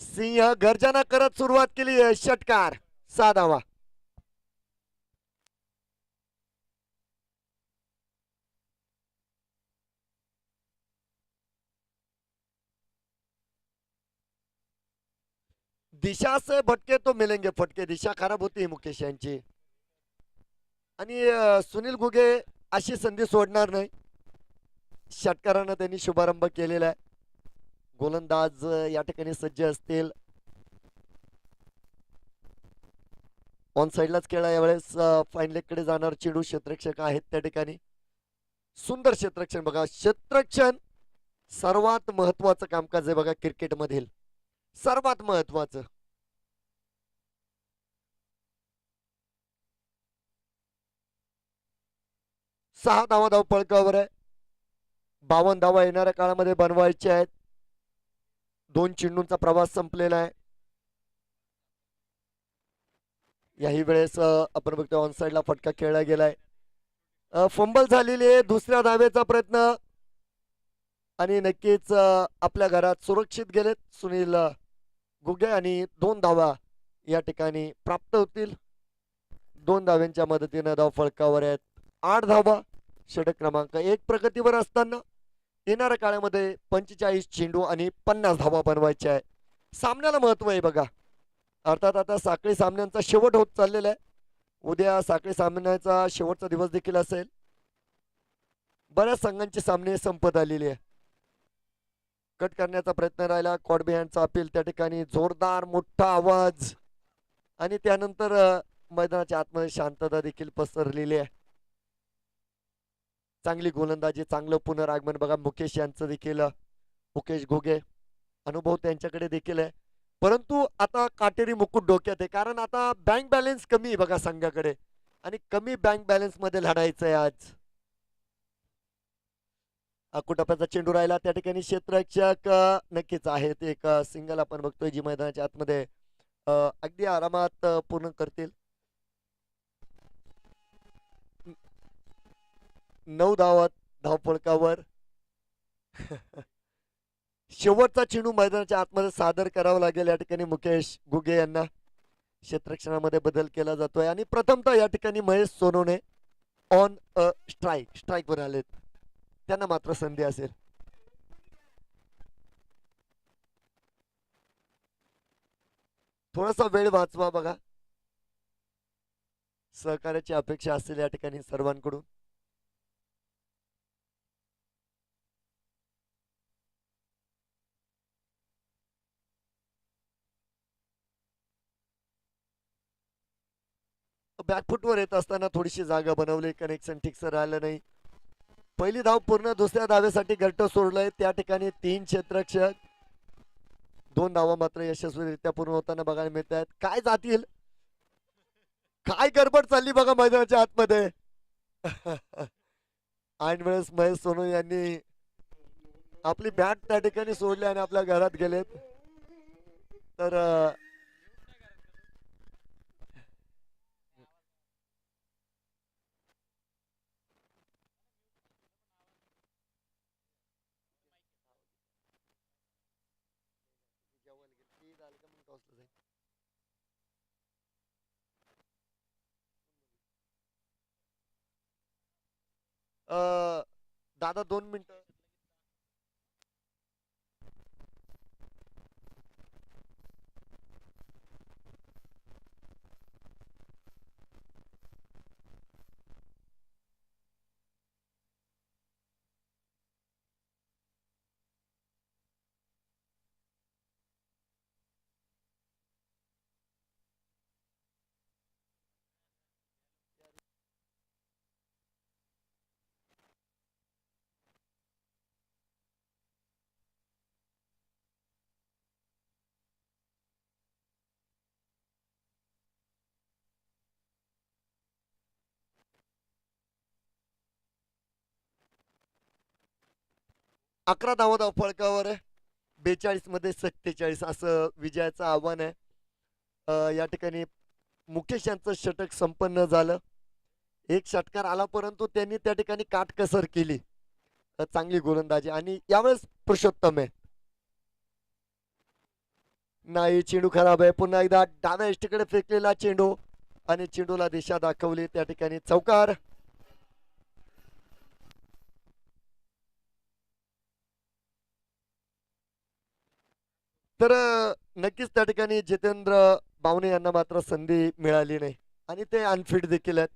Speaker 2: सिंह गर्जना करत सुरुवात केली आहे. षटकार 6 धावा. दिशा से भटके तो मिलेंगे फटके. दिशा खराब होती मुकेश यांची. आणि सुनील घुगे अशी संधी सोडणार नाही. षटकारानं त्यांनी शुभारंभ केलेला आहे. गोलंदाज या ठिकाणी सज्ज असतील. ऑन साइडलाच खेळा यावेळेस. फाईन लेग कडे जाणार चेंडू. क्षेत्ररक्षक आहेत त्या ठिकाणी. सुंदर क्षेत्ररक्षण बघा. क्षेत्ररक्षण सर्वात महत्वाचं कामकाज आहे बघा क्रिकेट मधील. सर्वात महत्वाचं. सहा धावा धाव पळकावर आहे. 52 धावा येणाऱ्या काळामध्ये बनवायचे आहेत. 2 चेंडूंचा प्रवास संपलेला आहे. याही वेळेस आपण बघतो ऑन साइडला फटका खेळला गेलाय. फंबल झालेली आहे. दुसऱ्या धावेचा प्रयत्न आणि नक्कीच आपल्या घरात सुरक्षित गेलेत सुनील घुगे आणि 2 धावा या ठिकाणी प्राप्त होतील. 2 धाव्यांच्या मदतीने धाव फळकावर आहेत. 8 धावा. षटक क्रमांक 1 प्रगतीवर असताना येणाऱ्या काळामध्ये 45 चेंडू आणि 50 धावा बनवायच्या आहे. सामन्याला महत्व आहे बघा. अर्थात आता साखळी सामन्यांचा शेवट होत चाललेला आहे. उद्या साखळी सामन्याचा शेवटचा दिवस देखील असेल. बऱ्याच संघांचे सामने संपत आलेले आहे. कट करण्याचा प्रयत्न राहिला. कॉडबे यांचा अपील त्या ठिकाणी. जोरदार मोठा आवाज आणि त्यानंतर मैदानाच्या आतमध्ये शांतता देखील पसरलेली आहे. चांगली गोलंदाजी, चांगलं पुनरागमन बघा मुकेश यांचं देखील. मुकेश घुगे अनुभव त्यांच्याकडे देखील आहे. परंतु आता काटेरी मुकुट डोक्यात आहे. कारण आता बँक बॅलन्स कमी आहे बघा संघाकडे आणि कमी बँक बॅलन्स मध्ये लढायचं आहे आज. कुटप्याचा चेंडू राहिला त्या ठिकाणी. क्षेत्ररक्षक नक्कीच आहेत. एक सिंगल आपण बघतोय जी मैदानाच्या आतमध्ये अगदी आरामात पूर्ण करतील. 9 धावा धावफलकावर. शेवटचा चेंडू मैदानाच्या आतमध्ये सादर करावा लागेल या ठिकाणी मुकेश घुगे यांना. क्षेत्ररक्षणामध्ये बदल केला जातोय आणि प्रथमतः या ठिकाणी महेश सोनवणे ऑन स्ट्राईक वर आलेत. त्यांना मात्र संधी असेल. थोडासा वेळ वाचवा बघा. सहकार्याची अपेक्षा असेल या ठिकाणी सर्वांकडून. बॅकफुटवर येत असताना थोडीशी जागा बनवली. कनेक्शन ठीकसं राहिलं नाही. पहिली धाव पूर्ण. दुसऱ्या धावेसाठी गट्ट सोडलंय त्या ठिकाणी 3 क्षेत्ररक्षक. 2 धावा मात्र यशस्वीरित्या पूर्ण होताना बघायला मिळत आहेत. काय जातील, काय गडबड चालली बघा मैदानाच्या आतमध्ये. ऐन वेळेस महेश सोनू यांनी आपली बॅट त्या ठिकाणी सोडली आणि आपल्या घरात गेलेत. तर दादा 2 मिनिटं. अकरा धावा धाव फळकावर आहे. 42 मध्ये 47 असं विजयाचं आव्हान आहे. या ठिकाणी मुकेश यांचं षटक संपन्न झालं. एक षटकार आला परंतु त्यांनी त्या ठिकाणी काटकसर केली. चांगली गोलंदाजी आणि यावेळेस पुरुषोत्तम आहे. नाही, चेंडू खराब आहे. पुन्हा एकदा डाव्या इष्टीकडे फेकलेला चेंडू आणि चेंडूला दिशा दाखवली, त्या ठिकाणी चौकार. तर नक्कीच त्या ठिकाणी जितेंद्र बावणे यांना मात्र संधी मिळाली नाही आणि ते अनफिट देखील आहेत.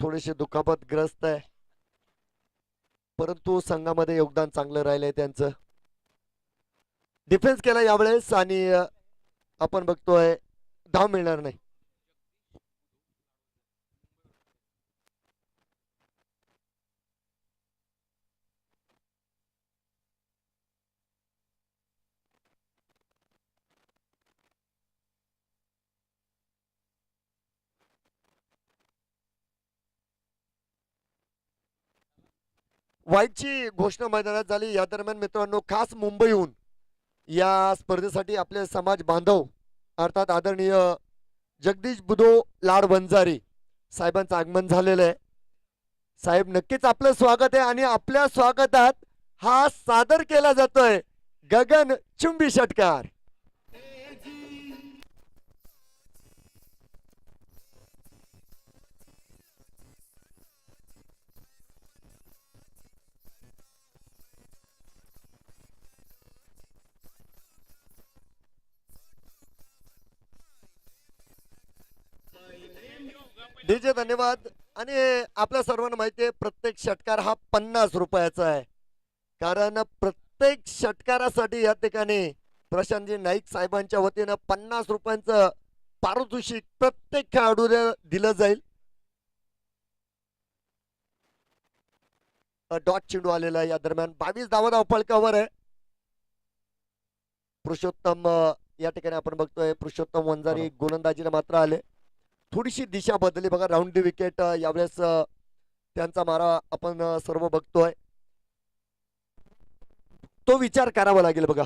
Speaker 2: थोडेसे दुखापतग्रस्त आहे, परंतु संघामध्ये योगदान चांगलं राहिलंय त्यांचं. डिफेन्स केला यावेळेस आणि आपण बघतोय धाव मिळणार नाही. वाईटची घोषणा मैदानात झाली. या दरम्यान मित्रांनो, खास मुंबईहून या स्पर्धेसाठी आपले समाज बांधव अर्थात आदरणीय जगदीश बुधो लाड वंजारी साहेबांचं आगमन झालेलं आहे. साहेब, नक्कीच आपलं स्वागत आहे आणि आपल्या स्वागतात हा सादर केला जातोय गगन चुंबी षटकार. डीजे धन्यवाद. आणि आपल्या सर्वांना माहिती आहे प्रत्येक षटकार हा 50 रुपयाचा आहे, कारण प्रत्येक षटकारासाठी या ठिकाणी प्रशांतजी नाईक साहेबांच्या वतीनं 50 रुपयांचं पारितोषिक प्रत्येक खेळाडूला दिलं जाईल. डॉट चेंडू आलेला आहे. या दरम्यान 22 धावा धावफलकावर आहे. पुरुषोत्तम या ठिकाणी आपण बघतोय पुरुषोत्तम वंजारी गोलंदाजीला मात्र आले. थोडीशी दिशा बदलली बघा. राऊंड दी विकेट यावेळेस त्यांचा मारा आपण सर्व बघतोय. तो विचार करावा लागेल बघा.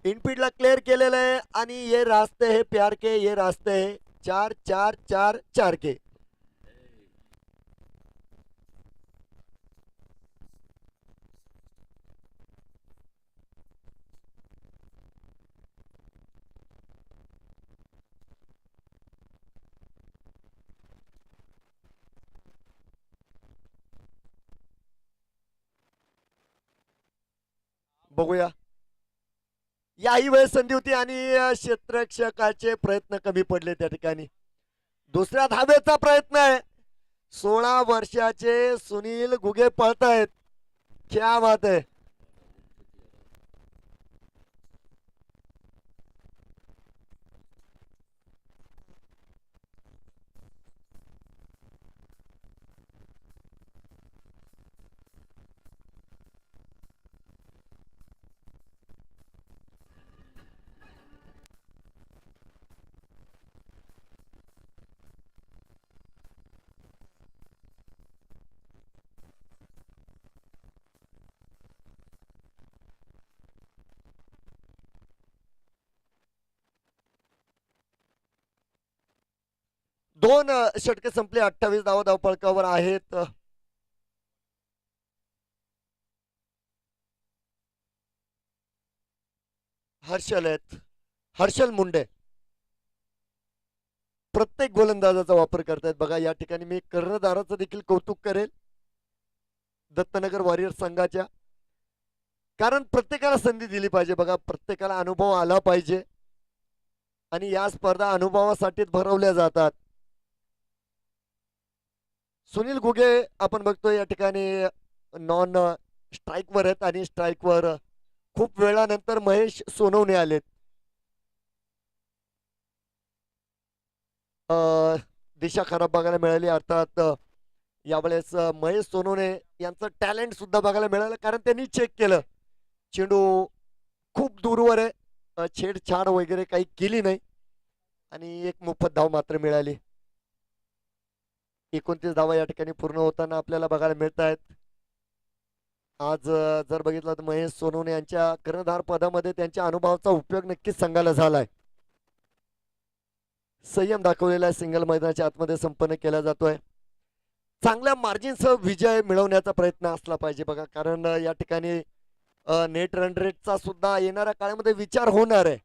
Speaker 2: इनफील्डला क्लिअर केलेलं आहे आणि ये रास्ते है प्यार के, ये रास्ते है 4-4-4-4 के. बघूया. याही वेळेस संधी होती आणि क्षेत्ररक्षकाचे प्रयत्न कमी पडले त्या ठिकाणी. दुसऱ्या धावेचा प्रयत्न आहे. 16 वर्षाचे सुनील घुगे पळतायत. क्या बात आहे. दोन षटके संपले. 28 धावा धावफलकावर आहेत. हर्षल आहेत. हर्षल मुंडे प्रत्येक गोलंदाजाचा वापर करतायत बघा. या ठिकाणी मी कर्णधाराचं देखील कौतुक करेल दत्तनगर वॉरियर संघाच्या, कारण प्रत्येकाला संधी दिली पाहिजे बघा. प्रत्येकाला अनुभव आला पाहिजे आणि या स्पर्धा अनुभवासाठीच भरवल्या जातात. सुनील घुगे आपण बघतोय या ठिकाणी नॉन स्ट्राईकवर आहेत आणि स्ट्राईकवर खूप वेळानंतर महेश सोनवणे आलेत. दिशा खराब बघायला मिळाली. अर्थात यावेळेस महेश सोनवणे यांचं टॅलेंट सुद्धा बघायला मिळालं, कारण त्यांनी चेक केलं चेंडू खूप दूरवर आहे. छेडछाड वगैरे काही केली नाही आणि एक मोफत धाव मात्र मिळाली. 29 धावा या ठिकाणी पूर्ण होताना आपल्याला बघायला मिळत आहेत. आज जर बघितलं तर महेश सोनवणे यांच्या कर्णधार पदामध्ये त्यांच्या अनुभवाचा उपयोग नक्कीच संघाला झालाय. संयम दाखवलेला सिंगल मैदानाच्या आतमध्ये संपन्न केला जातोय. चांगल्या मार्जिनसह विजय मिळवण्याचा प्रयत्न असला पाहिजे बघा, कारण या ठिकाणी नेट रन रेटचा सुद्धा येणाऱ्या काळामध्ये विचार होणार आहे.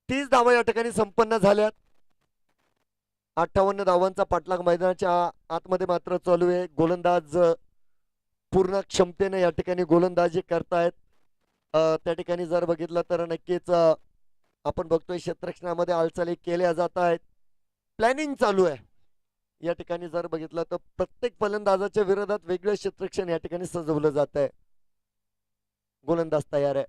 Speaker 2: 30 धावा या ठिकाणी संपन्न झाल्यात. 58 धावांचा पाठलाग मैदानाच्या आतमध्ये मात्र चालू आहे. गोलंदाज पूर्ण क्षमतेने या ठिकाणी गोलंदाजी करतायत. त्या ठिकाणी जर बघितलं तर नक्कीच आपण बघतोय क्षेत्ररक्षणामध्ये हालचाली केल्या जात आहेत. प्लॅनिंग चालू आहे. या ठिकाणी जर बघितलं तर प्रत्येक फलंदाजाच्या विरोधात वेगळं क्षेत्ररक्षण या ठिकाणी सजवलं जात आहे. गोलंदाज तयार आहे.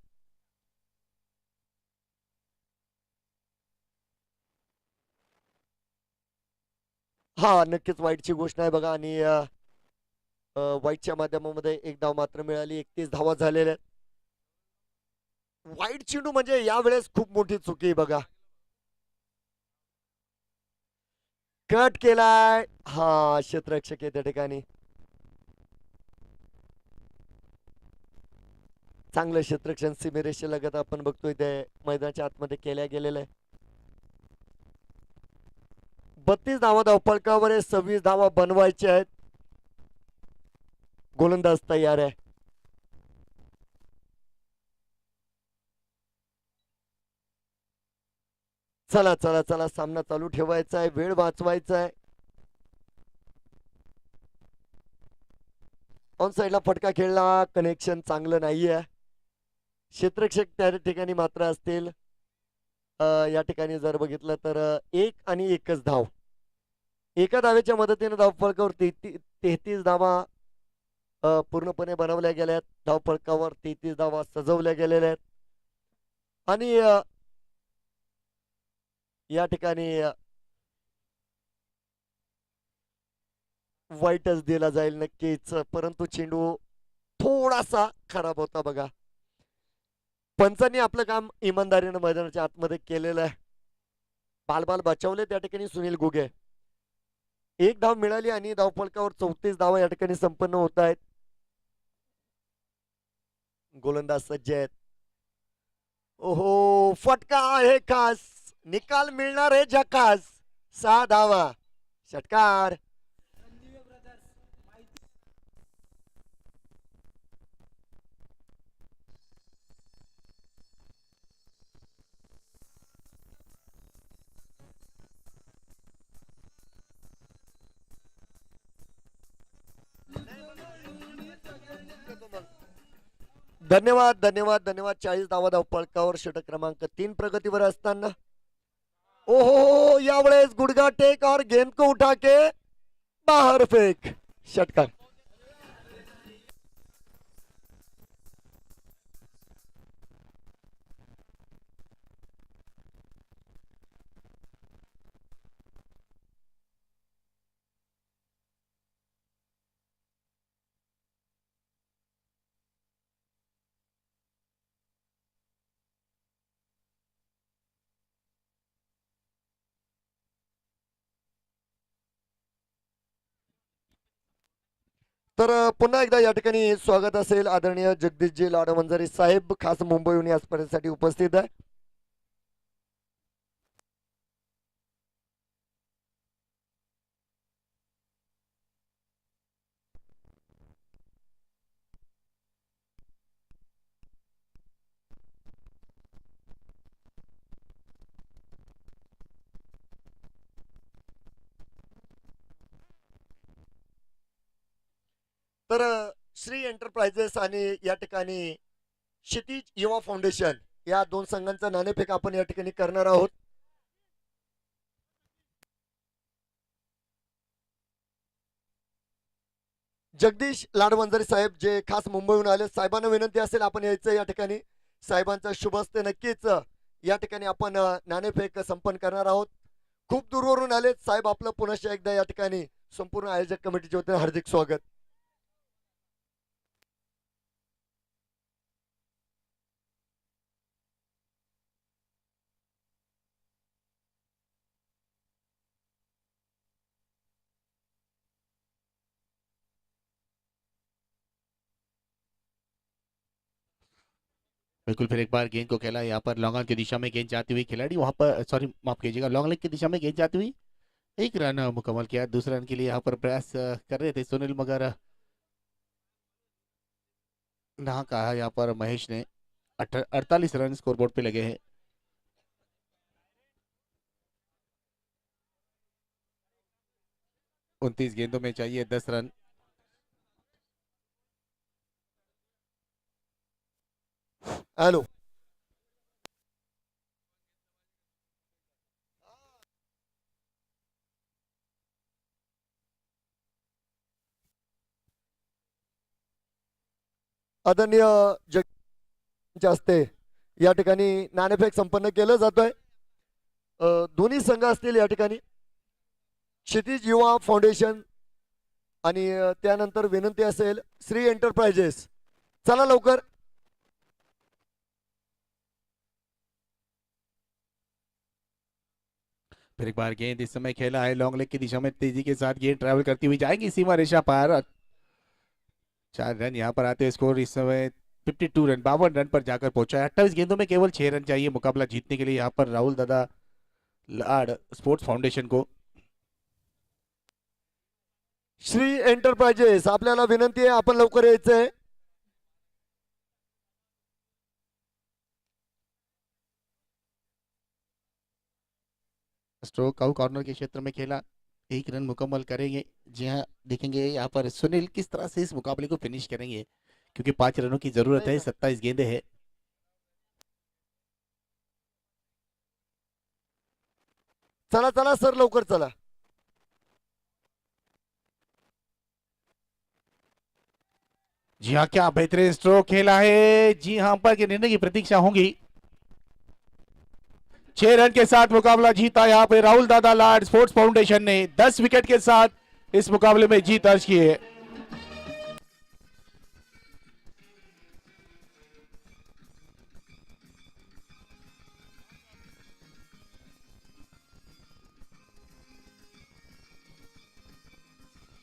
Speaker 2: हा नक्कीच वाईटची गोष्ट आहे बघा. आणि वाईटच्या माध्यमामध्ये एक धाव मात्र मिळाली. 31 धावा झालेल्या आहेत. वाईट चेंडू म्हणजे यावेळेस खूप मोठी चुकी आहे बघा. कट केलाय. हा क्षेत्ररक्षक आहे त्या ठिकाणी. चांगलं क्षेत्ररक्षण सीमेरेषे लगत आपण बघतोय ते मैदानाच्या आतमध्ये केल्या गेलेलं आहे. 32 धावा धावफलकावर आहे. 26 धावा बनवायचे आहेत. गोलंदाज तयार आहे. चला चला चला सामना चालू ठेवायचा आहे. वेळ वाचवायचा आहे. ऑन साईडला फटका खेळला. कनेक्शन चांगलं नाहीये. क्षेत्ररक्षक त्या ठिकाणी मात्र असतील. या ठिकाणी जर बघितलं तर 1 आणि 1च धाव. एका धावेच्या मदतीने धावफलकावर 33 धावा पूर्णपणे बनवल्या गेल्यात. धावफलकावर 33 धावा सजवल्या गेलेल्या आहेत. आणि या ठिकाणी वाईटच दिला जाईल नक्कीच. परंतु चेंडू थोडासा खराब होता बघा. पंचांनी आपलं काम इमानदारीनं मैदानाच्या आतमध्ये केलेलं आहे. बालबाल बचावले त्या ठिकाणी सुनील गुगे. एक धाव मिळाली आणि धावफलकावर 34 धावा या ठिकाणी संपन्न होत आहेत. गोलंदाज सज्ज आहेत. ओहो फटका आहे खास. निकाल मिळणार आहे झकास. 6 धावा. षटकार. धन्यवाद धन्यवाद धन्यवाद. 40 धावा धावफलकावर षटक क्रमांक 3 प्रगतीवर असताना ओहो यावेळेस गुडगा टेक और गेंद को उठा के बाहर फेंक. षटकार. तर पुन्हा एकदा या ठिकाणी स्वागत असेल आदरणीय जगदीशजी लाडवंजारी साहेब खास मुंबईहून या स्पर्धेसाठी उपस्थित आहे. तर श्री एंटरप्राइजेस आणि या ठिकाणी क्षितिज युवा फाउंडेशन या दोन संघांचा नाणेफेक आपण या ठिकाणी करणार आहोत. जगदीश लाडवंजारी साहेब जे खास मुंबईहून आले, साहेबांना विनंती असेल आपण यायचं या ठिकाणी. साहेबांचा शुभ हस्ते नक्कीच या ठिकाणी आपण नाणेफेक संपन्न करणार आहोत. खूप दूरवरून आले साहेब. आपलं पुन्हा एकदा या ठिकाणी संपूर्ण आयोजक कमिटीचे वतीने हार्दिक स्वागत.
Speaker 1: बिल्कुल फिर एक बार गेंद को खेला. यहाँ पर लॉन्ग ऑन की दिशा में गेंद जाती हुई खिलाड़ी वहां पर, सॉरी माफ कीजिएगा, लॉन्ग लेग की दिशा में गेंद जाती हुई. एक रन मुकम्मल किया. दूसरे रन के लिए यहाँ पर प्रयास कर रहे थे सुनील, मगर ना कहा यहाँ पर महेश ने 48 रन स्कोरबोर्ड पे लगे हैं। उनतीस गेंदों में चाहिए 10 रन।
Speaker 2: हॅलो, आदरणीय जगच्या हस्ते या ठिकाणी नाणेफेक संपन्न केलं जातोय. दोन्ही संघ असतील या ठिकाणी. क्षितिज युवा फाउंडेशन आणि त्यानंतर विनंती असेल श्री एंटरप्राइजेस. चला लवकर.
Speaker 1: फिर एक बार गेंद इस समय खेला है लॉन्ग लेग की दिशा में, तेजी के साथ गेंद ट्रैवल करती हुई जाएगी सीमा रेखा पार। 4 रन यहाँ पर आते हैं। स्कोर इस समय 52 रन, 52 रन पर जाकर पहुंचा है। 28 गेंदों में केवल 6 रन चाहिए मुकाबला जीतने के लिए यहाँ पर राहुल दादा लाड स्पोर्ट्स फाउंडेशन को।
Speaker 2: श्री एंटरप्राइजेस आपल्याला विनंती आहे, आपण लवकर यायचंय.
Speaker 1: स्ट्रोक आउट कॉर्नर के क्षेत्र में खेला, 1 रन मुकम्मल करेंगे। जी हाँ, देखेंगे यहाँ पर सुनील किस तरह से इस मुकाबले को फिनिश करेंगे, क्योंकि 5 रनों की जरूरत है। 27 गेंदे है।
Speaker 2: चला चला सर, लवकर चला.
Speaker 1: जी हाँ, क्या बेहतरीन स्ट्रोक खेला है। जी हाँ, अंपायर के निर्णय की प्रतीक्षा होगी। 6 रन के साथ मुकाबला जीता यहाँ पे राहुल दादा लाड स्पोर्ट्स फाउंडेशन ने। 10 विकेट के साथ इस मुकाबले में जीत दर्ज की है।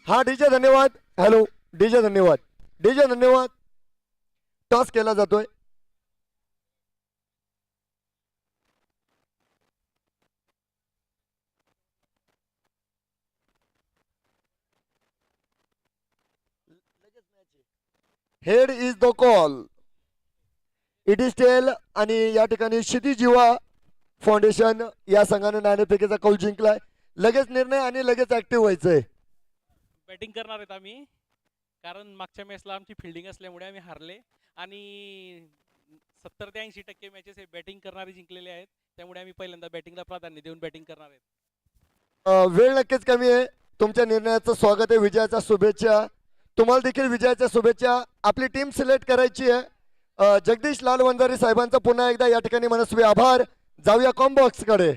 Speaker 2: हा डीजे धन्यवाद. हॅलो डीजे धन्यवाद. डीजे धन्यवाद. टॉस केला जातोय. Head is the call. It is tail. आणि या ठिकाणी क्षितिज युवा फाउंडेशन या संघाने नाणेफेकीचा कौल जिंकलाय. लगेच निर्णय आणि लगेच ऍक्टिव्ह व्हायचंय.
Speaker 3: बॅटिंग करणार आहेत आम्ही, कारण मागच्या मॅचला आमची फिल्डिंग असल्यामुळे आम्ही हारले आणि 70 ते 80% मॅचेस हे बॅटिंग करणारे जिंकलेले आहेत. त्यामुळे आम्ही पहिल्यांदा बॅटिंगला प्राधान्य देऊन बॅटिंग करणार आहेत.
Speaker 2: वेळ नक्कीच कमी आहे. तुमच्या निर्णयाचं स्वागत आहे. विजयाच्या शुभेच्छा. तुम्हाला देखील विजयाच्या शुभेच्छा. आपली टीम सिलेक्ट करायची आहे. जगदीश लाल वंजारी साहेबांचा पुन्हा एकदा या ठिकाणी मनस्वी आभार. जाऊया कॉम्बॉक्स कडे.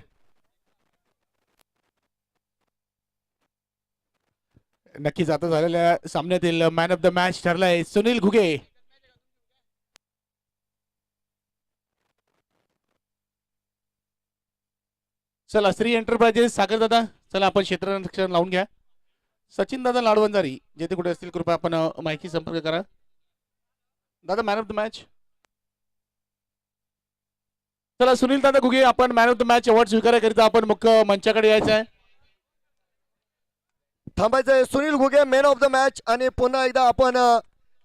Speaker 1: नक्कीच आता झालेल्या सामन्यातील मॅन ऑफ द मॅच ठरलाय सुनील घुगे. चला श्री एंटरप्राइजेस सागर दादा, चला आपण क्षेत्ररक्षण लावून घ्या. सचिन दादा लाडवंजारी जेथे कुठे असतील कृपया आपण माहिती संपर्क करा. दादा मॅन ऑफ द मॅच. चला सुनील दादा घुगे, आपण man of the match award स्वीकाराकरिता आपण मुख्य मंचाकडे यायचं आहे.
Speaker 2: थांबायचंय. Sunil Ghuge man of the match. आणि पुन्हा एकदा आपण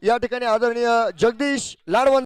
Speaker 2: या ठिकाणी आदरणीय जगदीश लाडवंत